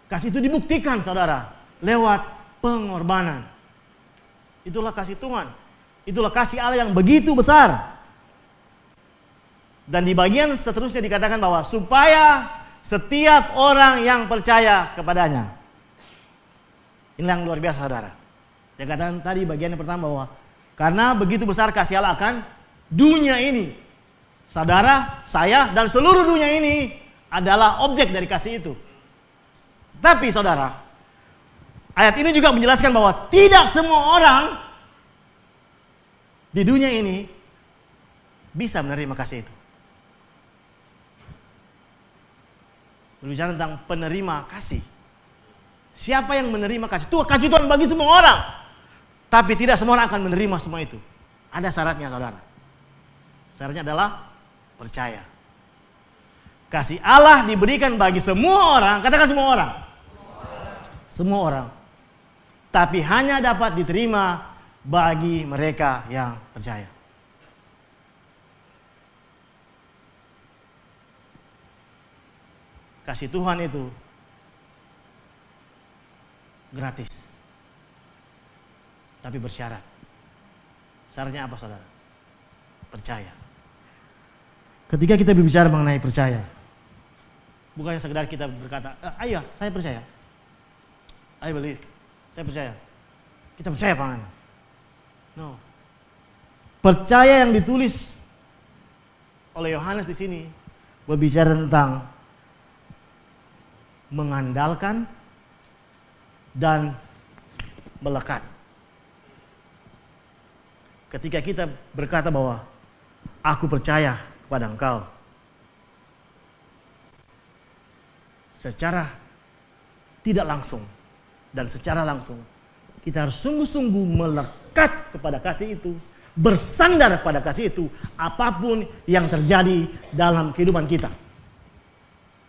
Kasih itu dibuktikan saudara. Lewat pengorbanan. Itulah kasih Tuhan. Itulah kasih Allah yang begitu besar. Dan di bagian seterusnya dikatakan bahwa supaya setiap orang yang percaya kepadanya. Ini yang luar biasa saudara. Dia katakan tadi bagian yang pertama bahwa karena begitu besar kasih Allah akan dunia ini. Saudara, saya, dan seluruh dunia ini adalah objek dari kasih itu. Tapi saudara, ayat ini juga menjelaskan bahwa tidak semua orang di dunia ini bisa menerima kasih itu. Berbicara tentang penerima kasih. Siapa yang menerima kasih? Kasih Tuhan bagi semua orang. Tapi tidak semua orang akan menerima semua itu. Ada syaratnya saudara. Syaratnya adalah percaya. Kasih Allah diberikan bagi semua orang. Katakan semua orang. Semua orang. Tapi hanya dapat diterima bagi mereka yang percaya. Kasih Tuhan itu gratis. Tapi bersyarat. Syaratnya apa saudara? Percaya. Ketika kita berbicara mengenai percaya, bukannya sekedar kita berkata, ayo saya percaya. I believe. Saya percaya. Kita percaya apa enggak? No. Percaya yang ditulis oleh Yohanes di sini berbicara tentang mengandalkan dan melekat. Ketika kita berkata bahwa aku percaya kepada engkau, secara tidak langsung dan secara langsung kita harus sungguh-sungguh melekat kepada kasih itu, bersandar pada kasih itu, apapun yang terjadi dalam kehidupan kita.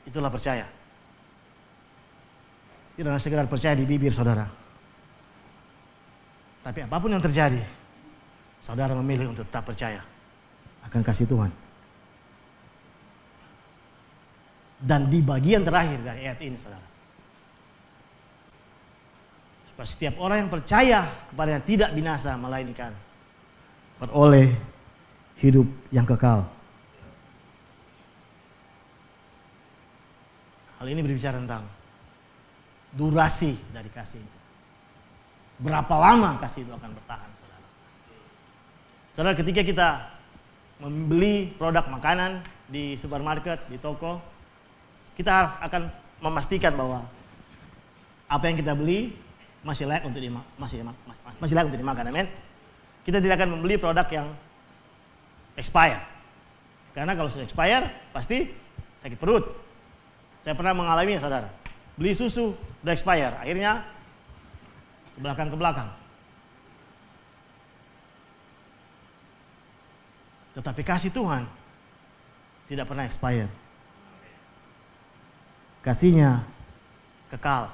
Itulah percaya. Tidak hanya sekedar percaya di bibir saudara. Tapi apapun yang terjadi, saudara memilih untuk tetap percaya akan kasih Tuhan. Dan di bagian terakhir dari ayat ini saudara, supaya setiap orang yang percaya kepadanya tidak binasa, melainkan beroleh hidup yang kekal. Hal ini berbicara tentang durasi dari kasih itu. Berapa lama kasih itu akan bertahan, saudara? Saudara, ketika kita membeli produk makanan di supermarket, di toko, kita akan memastikan bahwa apa yang kita beli masih layak untuk dimakan, amin. Kita tidak akan membeli produk yang expired. Karena kalau sudah expired, pasti sakit perut. Saya pernah mengalaminya, saudara. Beli susu, udah expire. Akhirnya ke belakang. Tetapi kasih Tuhan tidak pernah expire. Kasihnya kekal.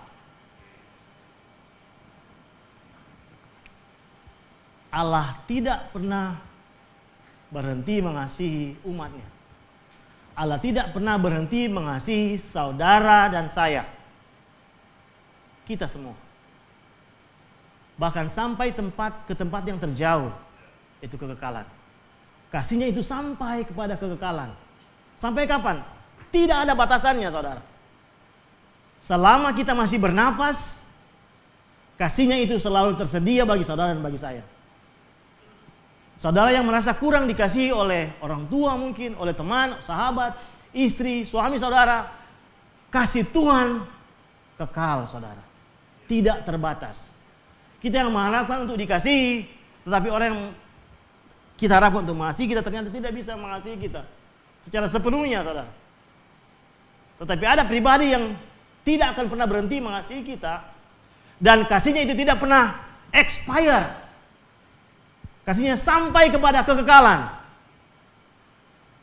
Allah tidak pernah berhenti mengasihi umatnya. Allah tidak pernah berhenti mengasihi saudara dan saya. Kita semua. Bahkan sampai ke tempat yang terjauh, itu kekekalan. Kasihnya itu sampai kepada kekekalan. Sampai kapan? Tidak ada batasannya, saudara. Selama kita masih bernafas, kasihnya itu selalu tersedia bagi saudara dan bagi saya. Saudara yang merasa kurang dikasihi oleh orang tua mungkin, oleh teman, sahabat, istri, suami saudara. Kasih Tuhan kekal, saudara. Tidak terbatas. Kita yang mengharapkan untuk dikasihi, tetapi orang yang kita harapkan untuk mengasihi kita ternyata tidak bisa mengasihi kita secara sepenuhnya, saudara. Tetapi ada pribadi yang tidak akan pernah berhenti mengasihi kita, dan kasihnya itu tidak pernah expire. Kasihnya sampai kepada kekekalan.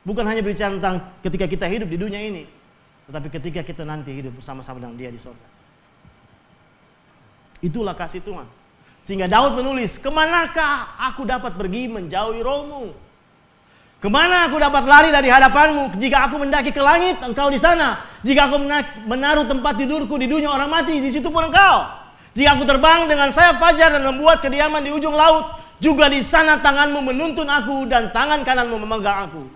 Bukan hanya berbicara tentang ketika kita hidup di dunia ini, tetapi ketika kita nanti hidup bersama-sama dengan Dia di surga. Itulah kasih Tuhan. Sehingga Daud menulis, kemanakah aku dapat pergi menjauhi rohmu? Kemana aku dapat lari dari hadapanmu? Jika aku mendaki ke langit, engkau di sana. Jika aku menaruh tempat tidurku di dunia orang mati, di situ pun engkau. Jika aku terbang dengan sayap fajar dan membuat kediaman di ujung laut, juga di sana tanganmu menuntun aku dan tangan kananmu memegang aku.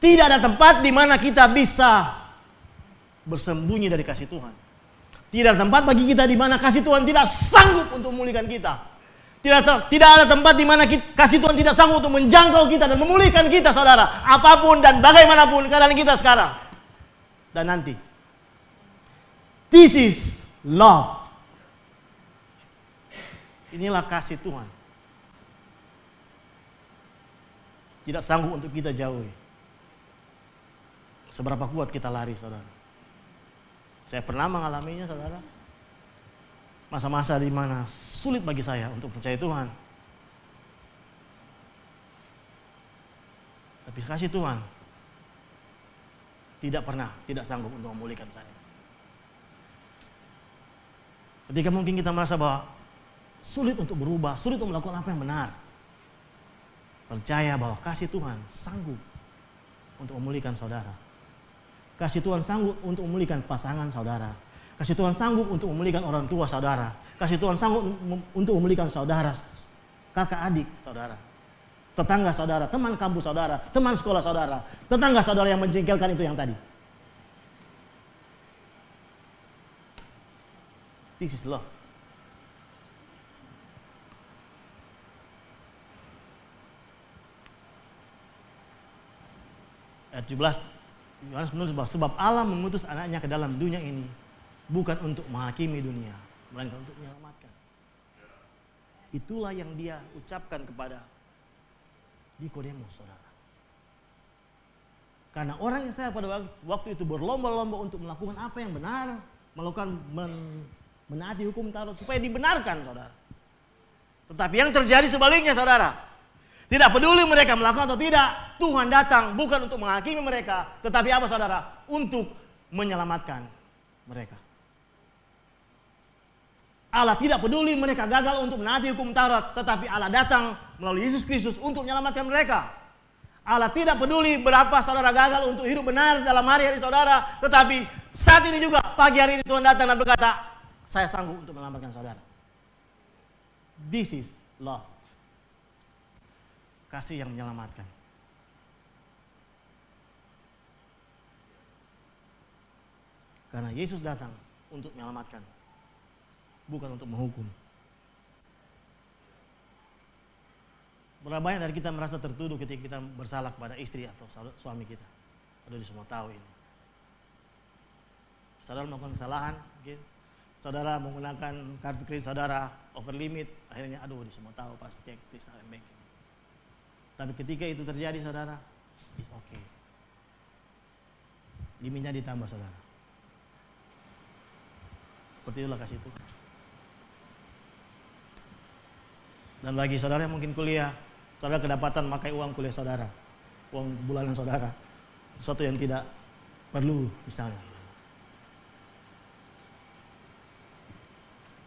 Tidak ada tempat di mana kita bisa bersembunyi dari kasih Tuhan. Tidak ada tempat bagi kita di mana kasih Tuhan tidak sanggup untuk memulihkan kita. Tidak ada tempat di mana kasih Tuhan tidak sanggup untuk menjangkau kita dan memulihkan kita, saudara. Apapun dan bagaimanapun keadaan kita sekarang dan nanti. This is love. Inilah kasih Tuhan. Tidak sanggup untuk kita jauhi. Seberapa kuat kita lari, saudara. Saya pernah mengalaminya, saudara. Masa-masa di mana sulit bagi saya untuk percaya Tuhan. Tapi kasih Tuhan tidak sanggup untuk memulihkan saya. Ketika mungkin kita merasa bahwa sulit untuk berubah, sulit untuk melakukan apa yang benar. Percaya bahwa kasih Tuhan sanggup untuk memulihkan saudara. Kasih Tuhan sanggup untuk memulihkan pasangan saudara. Kasih Tuhan sanggup untuk memulihkan orang tua saudara. Kasih Tuhan sanggup untuk memulihkan saudara, kakak adik saudara, tetangga saudara, teman kampus saudara, teman sekolah saudara, tetangga saudara yang menjengkelkan itu yang tadi. This is love. Ayat 17, Yohanes menulis bahwa sebab Allah mengutus anaknya ke dalam dunia ini bukan untuk menghakimi dunia, melainkan untuk menyelamatkan. Itulah yang dia ucapkan kepada Nikodemus, saudara. Karena orang yang saya pada waktu itu berlomba-lomba untuk melakukan apa yang benar, melakukan menaati hukum Taurat supaya dibenarkan, saudara. Tetapi yang terjadi sebaliknya, saudara. Tidak peduli mereka melakukan atau tidak, Tuhan datang bukan untuk menghakimi mereka, tetapi apa, saudara? Untuk menyelamatkan mereka. Allah tidak peduli mereka gagal untuk menaati hukum Taurat, tetapi Allah datang melalui Yesus Kristus untuk menyelamatkan mereka. Allah tidak peduli berapa saudara gagal untuk hidup benar dalam hari-hari saudara, tetapi saat ini juga, pagi hari ini Tuhan datang dan berkata, saya sanggup untuk menyelamatkan saudara. This is love. Kasih yang menyelamatkan. Karena Yesus datang untuk menyelamatkan, bukan untuk menghukum. Berapa banyak dari kita merasa tertuduh ketika kita bersalah kepada istri atau suami kita. Aduh, semua tahu ini. Saudara melakukan kesalahan, mungkin saudara menggunakan kartu kredit saudara over limit, akhirnya aduh, semua tahu, pas cek please banking. Tapi ketika itu terjadi, saudara, it's okay. Limitnya ditambah, saudara. Seperti itulah kasih Tuhan. Dan bagi saudara yang mungkin kuliah, saudara kedapatan pakai uang kuliah saudara, uang bulanan saudara, sesuatu yang tidak perlu misalnya.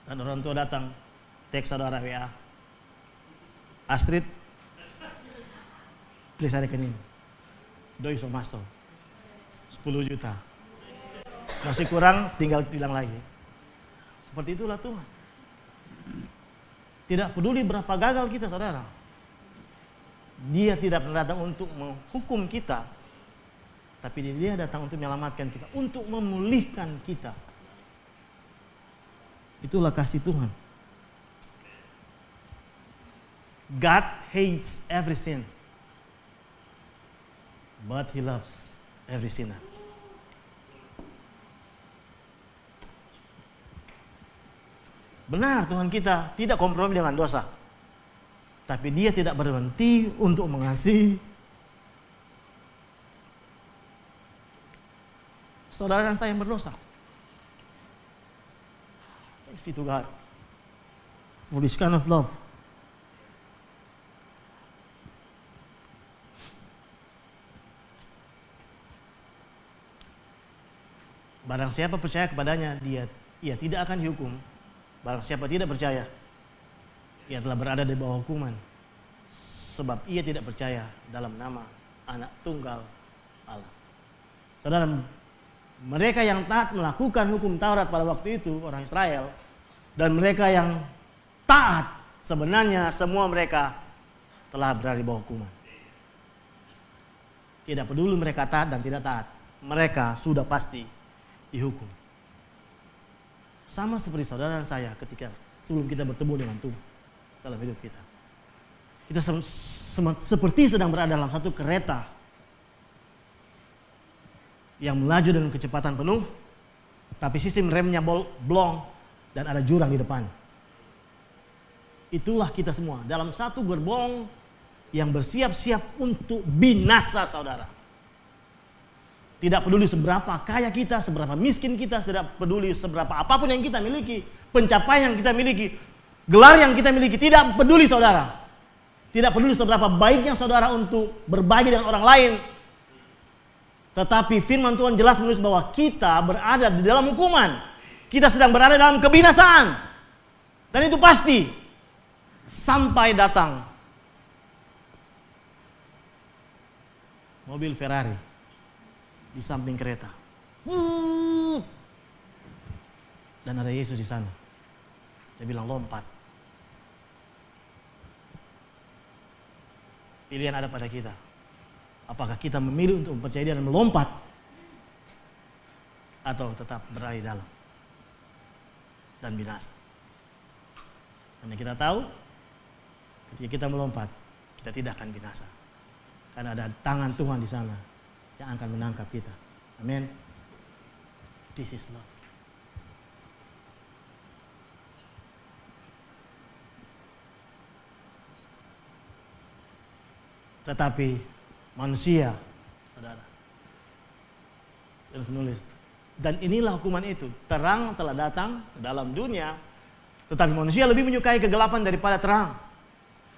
Dan orang tua datang, teks saudara WA, Astrid, please ada rekening, doi so masuk, 10 juta, masih kurang tinggal bilang lagi. Seperti itulah Tuhan. Tidak peduli berapa gagal kita saudara. Dia tidak pernah datang untuk menghukum kita. Tapi dia datang untuk menyelamatkan kita. Untuk memulihkan kita. Itulah kasih Tuhan. God hates every sin. But He loves every sinner. Benar Tuhan kita tidak kompromi dengan dosa. Tapi Dia tidak berhenti untuk mengasihi saudara dan saya yang berdosa. Thanks be to God for this kind of love. Barang siapa percaya kepadanya, ia tidak akan dihukum. Barang siapa tidak percaya, ia telah berada di bawah hukuman. Sebab ia tidak percaya dalam nama Anak Tunggal Allah. Saudara, mereka yang taat melakukan hukum Taurat pada waktu itu, orang Israel, dan mereka yang taat, sebenarnya semua mereka telah berada di bawah hukuman. Tidak peduli mereka taat dan tidak taat, mereka sudah pasti dihukum. Sama seperti saudara dan saya ketika sebelum kita bertemu dengan Tuhan dalam hidup kita. Kita seperti sedang berada dalam satu kereta yang melaju dengan kecepatan penuh, tapi sistem remnya blong dan ada jurang di depan. Itulah kita semua dalam satu gerbong yang bersiap-siap untuk binasa saudara. Tidak peduli seberapa kaya kita, seberapa miskin kita, tidak peduli seberapa apapun yang kita miliki, pencapaian yang kita miliki, gelar yang kita miliki, tidak peduli saudara. Tidak peduli seberapa baiknya saudara untuk berbagi dengan orang lain. Tetapi firman Tuhan jelas menulis bahwa kita berada di dalam hukuman. Kita sedang berada dalam kebinasaan. Dan itu pasti. Sampai datang mobil Ferrari di samping kereta. Dan ada Yesus di sana. Dia bilang lompat. Pilihan ada pada kita. Apakah kita memilih untuk mempercayai Dia dan melompat, atau tetap berada di dalam dan binasa. Karena kita tahu ketika kita melompat, kita tidak akan binasa. Karena ada tangan Tuhan di sana yang akan menangkap kita. Amin. This is love. Tetapi manusia, saudara, terus menulis, dan inilah hukuman itu, terang telah datang ke dalam dunia, tetapi manusia lebih menyukai kegelapan daripada terang,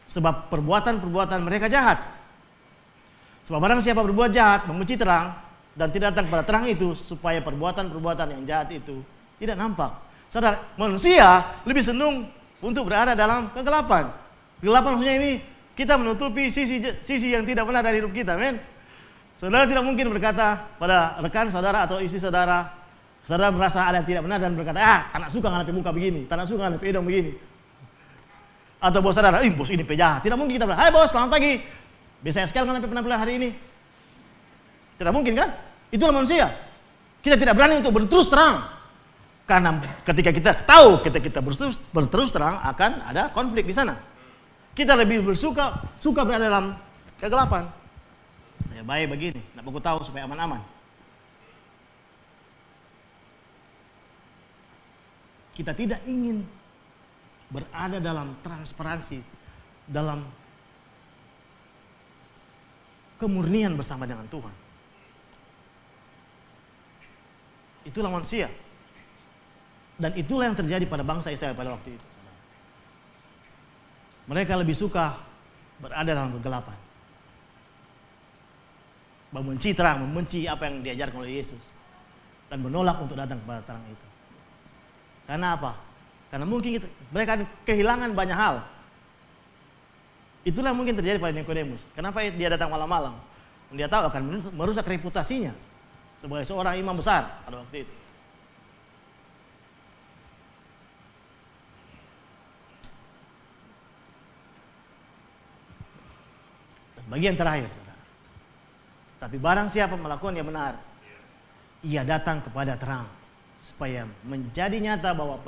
sebab perbuatan-perbuatan mereka jahat. Sebab barang siapa berbuat jahat, memuji terang, dan tidak datang kepada terang itu, supaya perbuatan-perbuatan yang jahat itu tidak nampak. Saudara, manusia lebih senang untuk berada dalam kegelapan. Kegelapan maksudnya ini, kita menutupi sisi yang tidak benar dari hidup kita, men. Saudara tidak mungkin berkata pada rekan saudara atau istri saudara, saudara merasa ada yang tidak benar dan berkata, tak nak suka ngalapi muka begini, tak nak suka ngalapi hidung begini. Atau bos saudara, bos ini pejahat. Tidak mungkin kita bilang, hai bos, selamat pagi. Biasanya sekali ngalapi penampilan hari ini. Tidak mungkin kan? Itulah manusia. Kita tidak berani untuk berterus terang. Karena ketika kita tahu, ketika kita berterus terang akan ada konflik di sana. Kita lebih suka berada dalam kegelapan. Ya baik begini, nak aku tahu supaya aman-aman. Kita tidak ingin berada dalam transparansi, dalam kemurnian bersama dengan Tuhan. Itulah manusia. Dan itulah yang terjadi pada bangsa Israel pada waktu itu. Mereka lebih suka berada dalam kegelapan. Membenci terang, membenci apa yang diajarkan oleh Yesus. Dan menolak untuk datang kepada terang itu. Karena apa? Karena mungkin mereka kehilangan banyak hal. Itulah mungkin terjadi pada Nikodemus. Kenapa dia datang malam-malam? Dia tahu akan merusak reputasinya sebagai seorang imam besar pada waktu itu. Bagian terakhir, saudara. Tapi barang siapa melakukan yang benar, ia datang kepada terang, supaya menjadi nyata bahwa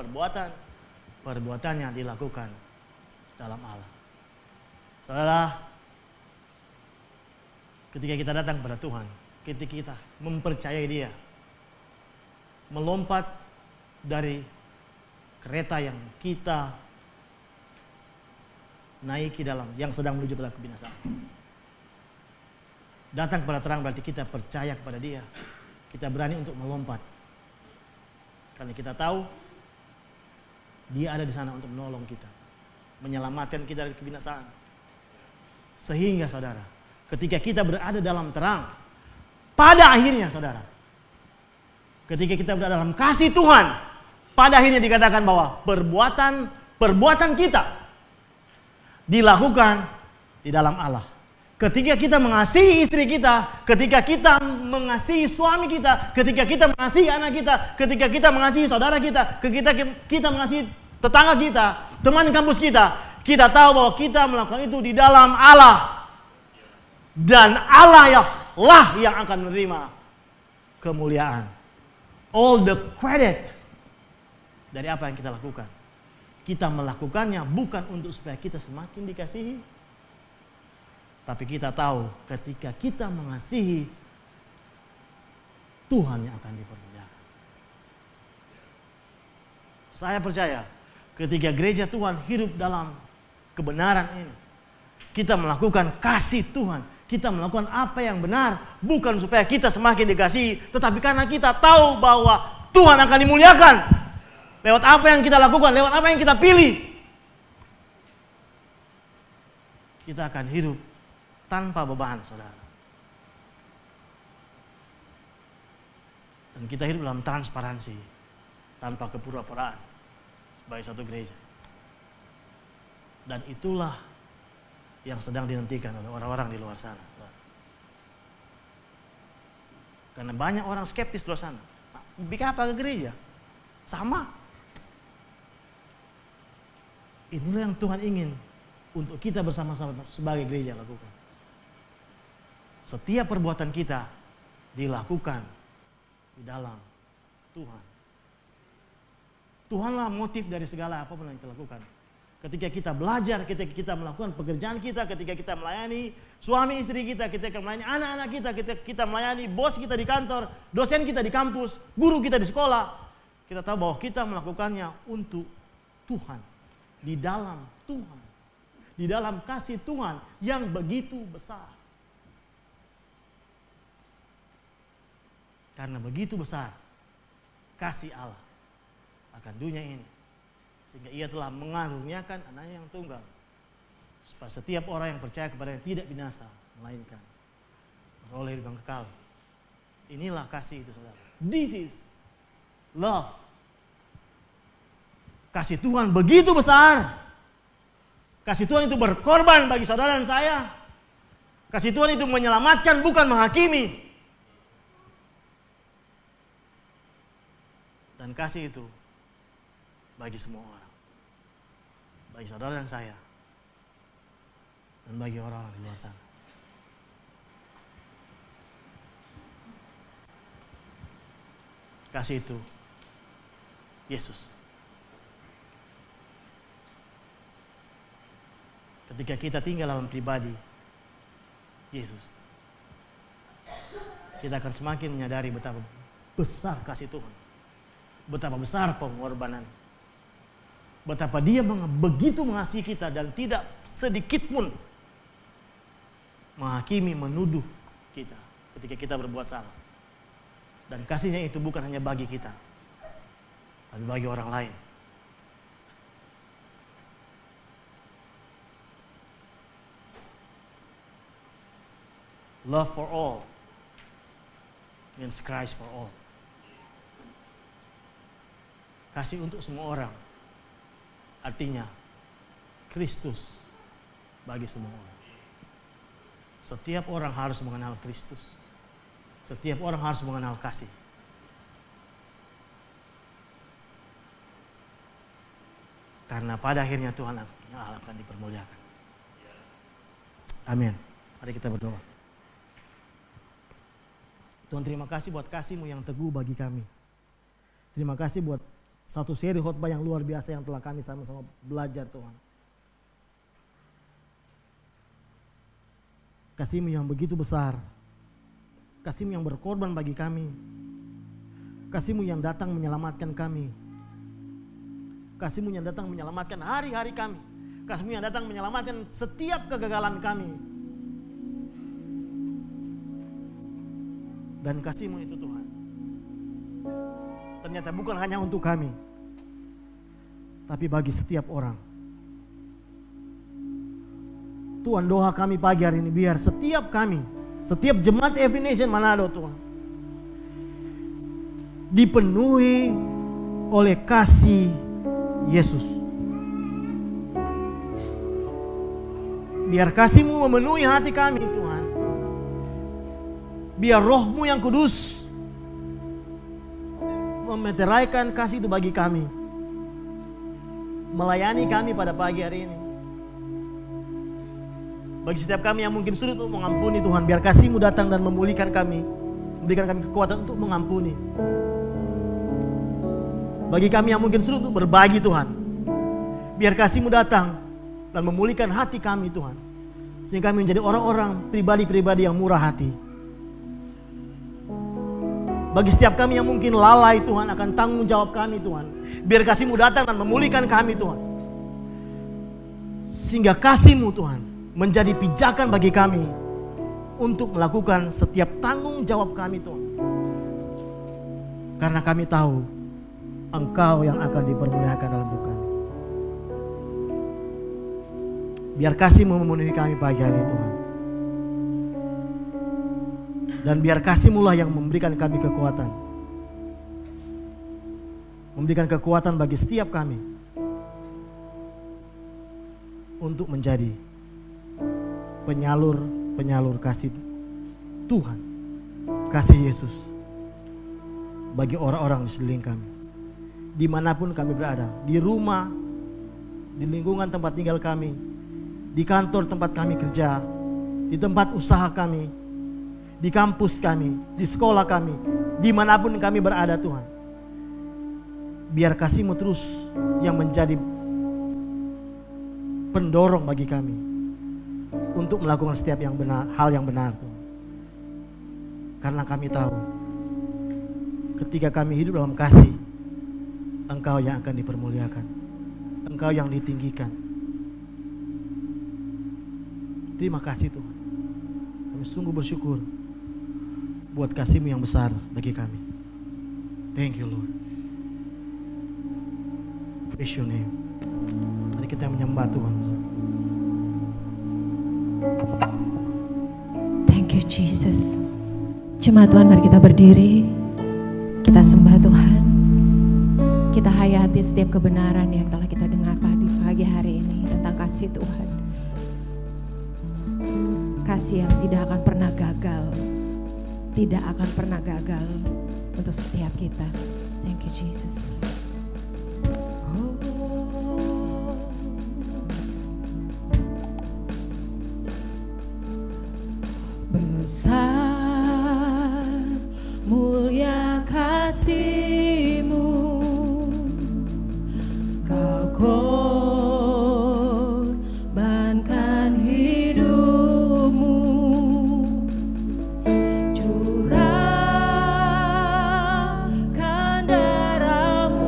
perbuatannya dilakukan dalam Allah. Saudara, ketika kita datang kepada Tuhan, ketika kita mempercayai Dia, melompat dari kereta yang kita naiki yang sedang menuju pada kebinasaan. Datang kepada terang berarti kita percaya kepada Dia. Kita berani untuk melompat. Karena kita tahu Dia ada di sana untuk menolong kita, menyelamatkan kita dari kebinasaan. Sehingga saudara, ketika kita berada dalam terang, pada akhirnya saudara, ketika kita berada dalam kasih Tuhan, pada akhirnya dikatakan bahwa perbuatan kita dilakukan di dalam Allah. Ketika kita mengasihi istri kita, ketika kita mengasihi suami kita, ketika kita mengasihi anak kita, ketika kita mengasihi saudara kita, ketika kita mengasihi tetangga kita, teman kampus kita tahu bahwa kita melakukan itu di dalam Allah. Dan Allah lah yang akan menerima kemuliaan. All the credit dari apa yang kita lakukan. Kita melakukannya bukan untuk supaya kita semakin dikasihi, tapi kita tahu ketika kita mengasihi, Tuhan yang akan dipermuliakan. Saya percaya ketika gereja Tuhan hidup dalam kebenaran ini, kita melakukan kasih Tuhan, kita melakukan apa yang benar, bukan supaya kita semakin dikasihi, tetapi karena kita tahu bahwa Tuhan akan dimuliakan lewat apa yang kita lakukan, lewat apa yang kita pilih. Kita akan hidup tanpa beban, saudara. Dan kita hidup dalam transparansi, tanpa kepura-puraan sebagai satu gereja. Dan itulah yang sedang dinantikan oleh orang-orang di luar sana. Karena banyak orang skeptis di luar sana. Bikin apa ke gereja? Sama. Inilah yang Tuhan ingin untuk kita bersama-sama sebagai gereja lakukan. Setiap perbuatan kita dilakukan di dalam Tuhan. Tuhanlah motif dari segala apapun yang kita lakukan. Ketika kita belajar, ketika kita melakukan pekerjaan kita, ketika kita melayani suami istri kita, ketika melayani anak-anak kita, ketika kita melayani bos kita di kantor, dosen kita di kampus, guru kita di sekolah, kita tahu bahwa kita melakukannya untuk Tuhan, di dalam Tuhan, di dalam kasih Tuhan yang begitu besar. Karena begitu besar kasih Allah akan dunia ini, sehingga Ia telah mengaruniakan anaknya yang tunggal, supaya setiap orang yang percaya kepadanya tidak binasa, melainkan beroleh hidup yang kekal. Inilah kasih itu, saudara. This is love. Kasih Tuhan begitu besar. Kasih Tuhan itu berkorban bagi saudara dan saya. Kasih Tuhan itu menyelamatkan, bukan menghakimi. Dan kasih itu bagi semua orang. Bagi saudara dan saya. Dan bagi orang-orang di luar sana. Kasih itu Yesus. Ketika kita tinggal dalam pribadi Yesus, kita akan semakin menyadari betapa besar kasih Tuhan. Betapa besar pengorbanan. Betapa Dia begitu mengasihi kita dan tidak sedikit pun menghakimi, menuduh kita ketika kita berbuat salah. Dan kasihnya itu bukan hanya bagi kita, tapi bagi orang lain. Love for all means Christ for all. Kasih untuk semua orang artinya Kristus bagi semua orang. Setiap orang harus mengenal Kristus. Setiap orang harus mengenal kasih. Karena pada akhirnya Tuhan akan dipermuliakan. Amin. Mari kita berdoa. Tuhan, terima kasih buat kasih-Mu yang teguh bagi kami. Terima kasih buat satu seri khotbah yang luar biasa yang telah kami sama-sama belajar, Tuhan. Kasih-Mu yang begitu besar. Kasih-Mu yang berkorban bagi kami. Kasih-Mu yang datang menyelamatkan kami. Kasih-Mu yang datang menyelamatkan hari-hari kami. Kasih-Mu yang datang menyelamatkan setiap kegagalan kami. Dan kasih-Mu itu Tuhan, ternyata bukan hanya untuk kami, tapi bagi setiap orang. Tuhan, doa kami pagi hari ini biar setiap kami, setiap jemaat Every Nation Manado Tuhan, dipenuhi oleh kasih Yesus. Biar kasih-Mu memenuhi hati kami Tuhan. Biar Roh-Mu yang kudus memeteraikan kasih itu bagi kami. Melayani kami pada pagi hari ini. Bagi setiap kami yang mungkin sulit untuk mengampuni Tuhan, biar kasih-Mu datang dan memulihkan kami. Memberikan kami kekuatan untuk mengampuni. Bagi kami yang mungkin sulit untuk berbagi Tuhan, biar kasih-Mu datang dan memulihkan hati kami Tuhan. Sehingga kami menjadi orang-orang, pribadi-pribadi yang murah hati. Bagi setiap kami yang mungkin lalai Tuhan akan tanggung jawab kami Tuhan, biar kasih-Mu datang dan memulihkan kami Tuhan. Sehingga kasih-Mu Tuhan menjadi pijakan bagi kami untuk melakukan setiap tanggung jawab kami Tuhan. Karena kami tahu Engkau yang akan dipermuliakan dalam hidup kami. Biar kasih-Mu memenuhi kami pagi hari ini Tuhan. Dan biar kasih-Mu lah yang memberikan kami kekuatan. Memberikan kekuatan bagi setiap kami untuk menjadi penyalur kasih Tuhan, kasih Yesus bagi orang-orang di sekeliling kami. Dimanapun kami berada, di rumah, di lingkungan tempat tinggal kami, di kantor tempat kami kerja, di tempat usaha kami, di kampus kami, di sekolah kami, dimanapun kami berada Tuhan. Biar kasih-Mu terus yang menjadi pendorong bagi kami untuk melakukan setiap yang benar, hal yang benar Tuhan. Karena kami tahu ketika kami hidup dalam kasih, Engkau yang akan dipermuliakan, Engkau yang ditinggikan. Terima kasih Tuhan. Kami sungguh bersyukur buat kasih-Mu yang besar bagi kami. Thank you Lord. Praise your name. Mari kita menyembah Tuhan bersama. Thank you Jesus. Jemaat Tuhan, mari kita berdiri. Kita sembah Tuhan. Kita hayati setiap kebenaran yang telah kita dengar pada pagi hari ini tentang kasih Tuhan. Kasih yang tidak akan pernah gagal. Tidak akan pernah gagal untuk setiap kita. Thank you Jesus. Besar mulia kasih-Mu, Kau korbankan hidup-Mu, curahkan darah-Mu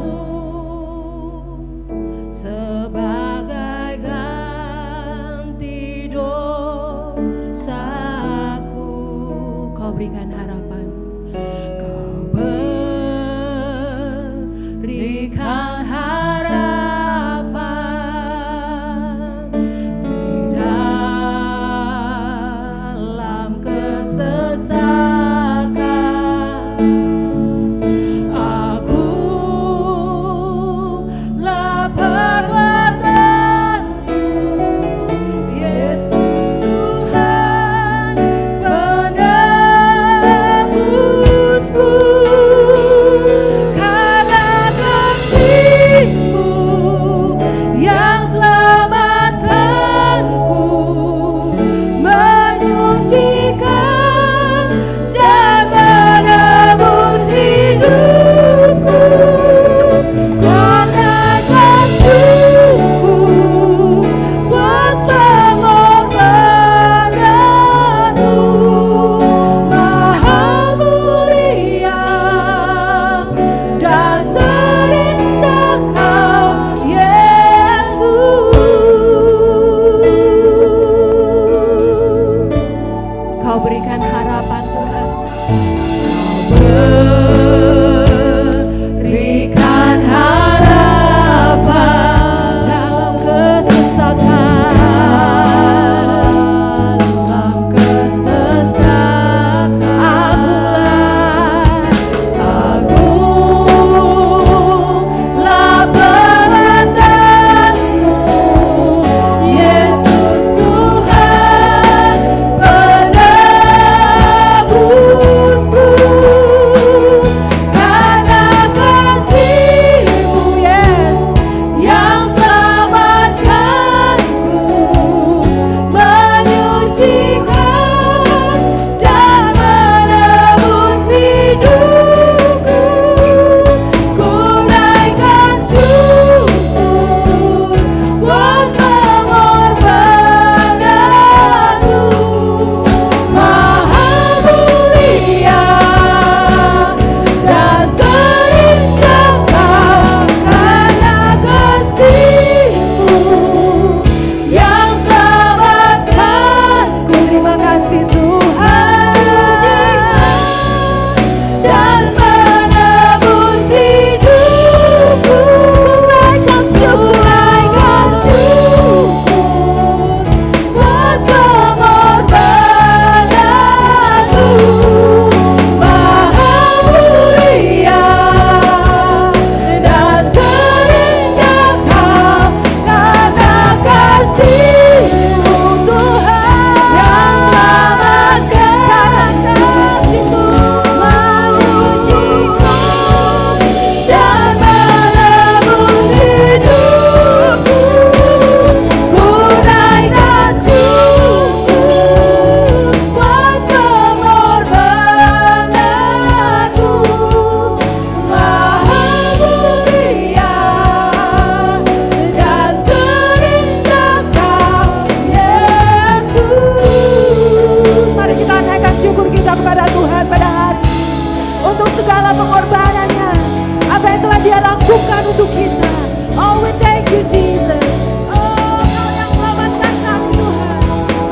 lakukan untuk kita. Oh, we thank you Jesus. Oh, Kau yang selamatkan kami Tuhan.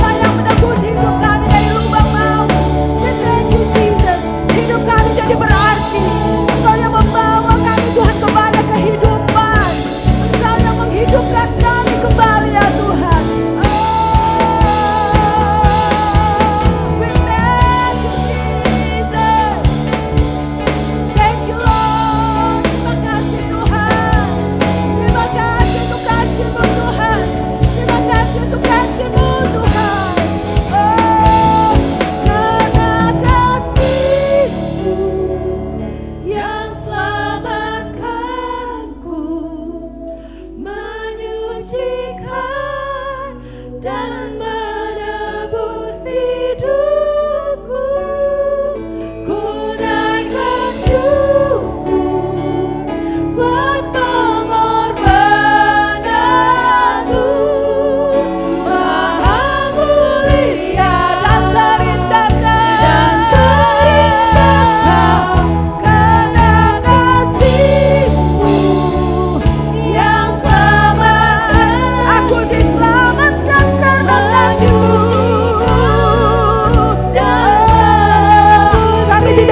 Kau yang menebus hidup kami dari lubang maut. We thank you Jesus. Hidup kami jadi berarti. Kau yang membawa kami Tuhan kepada kehidupan. Kau yang menghidupkan kami kembali ya Tuhan.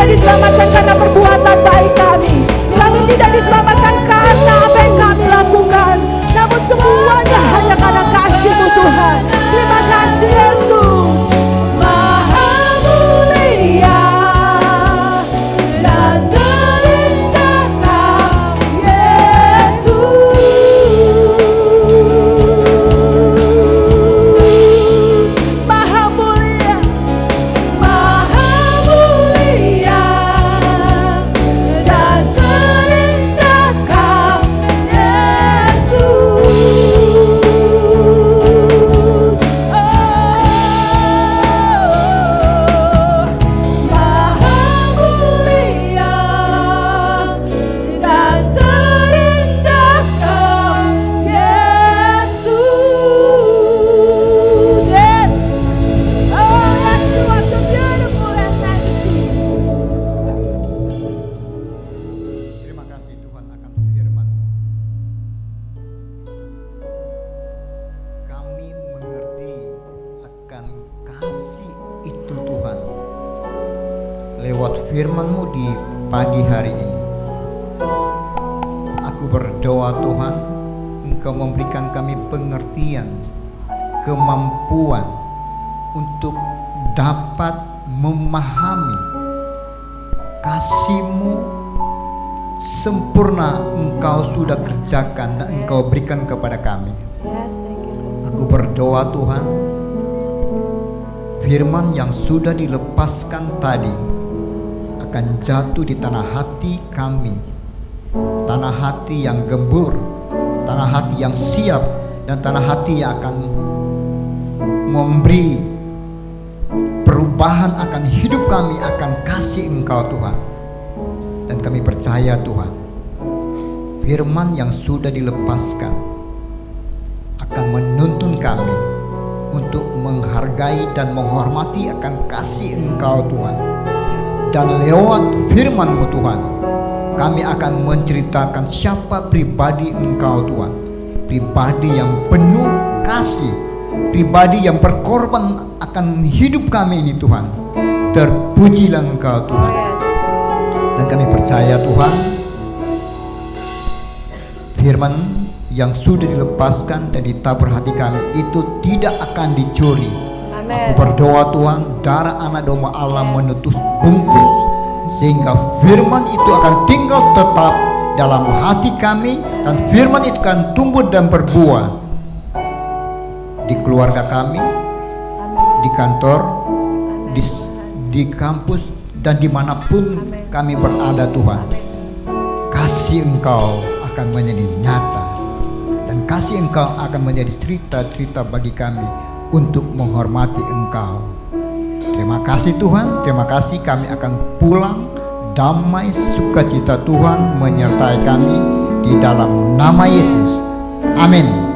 Diselamatkan karena perbuatan baik kami. Kami tidak diselamatkan karena apa yang kami lakukan, namun semuanya hanya karena kasih-Mu Tuhan. Terima kasih Yesus. Maha mulia dan terindah Kau Yesus. Maha mulia, Maha mulia dan terindah Kau Yesus. Maha mulia dan terindah Kau Yesus. Yes. Oh yes, you are so beautiful and majesty. Terima kasih Tuhan akan firman. Kami mengerti akan kasih itu Tuhan lewat firman-Mu di pagi hari ini. Aku berdoa Tuhan, Engkau memberikan kami pengertian, kemampuan untuk dapat memahami kasih-Mu sempurna Engkau sudah kerjakan dan Engkau berikan kepada kami. Yes, thank you. Aku berdoa Tuhan, firman yang sudah dilepaskan tadi akan jatuh di tanah hati kami, tanah hati yang gembur, tanah hati yang siap, dan tanah hati yang akan memberi perubahan akan hidup kami, akan kasih Engkau Tuhan. Dan kami percaya Tuhan, firman yang sudah dilepaskan akan menuntun kami untuk menghargai dan menghormati akan kasih Engkau Tuhan. Dan lewat firman-Mu Tuhan, kami akan menceritakan siapa pribadi Engkau Tuhan, pribadi yang penuh kasih, pribadi yang berkorban akan hidup kami ini Tuhan. Terpujilah Engkau Tuhan. Dan kami percaya Tuhan, firman yang sudah dilepaskan dan ditabur hati kami itu tidak akan dicuri. Aku berdoa Tuhan, darah anak domba Allah menutus bungkus, sehingga firman itu akan tinggal tetap dalam hati kami, dan firman itu akan tumbuh dan berbuah di keluarga kami, di kantor, di kampus, dan dimanapun kami berada Tuhan. Kasih Engkau akan menjadi nyata, dan kasih Engkau akan menjadi cerita-cerita bagi kami untuk menghormati Engkau. Terima kasih Tuhan, terima kasih. Kami akan pulang damai, sukacita Tuhan menyertai kami di dalam nama Yesus. Amin.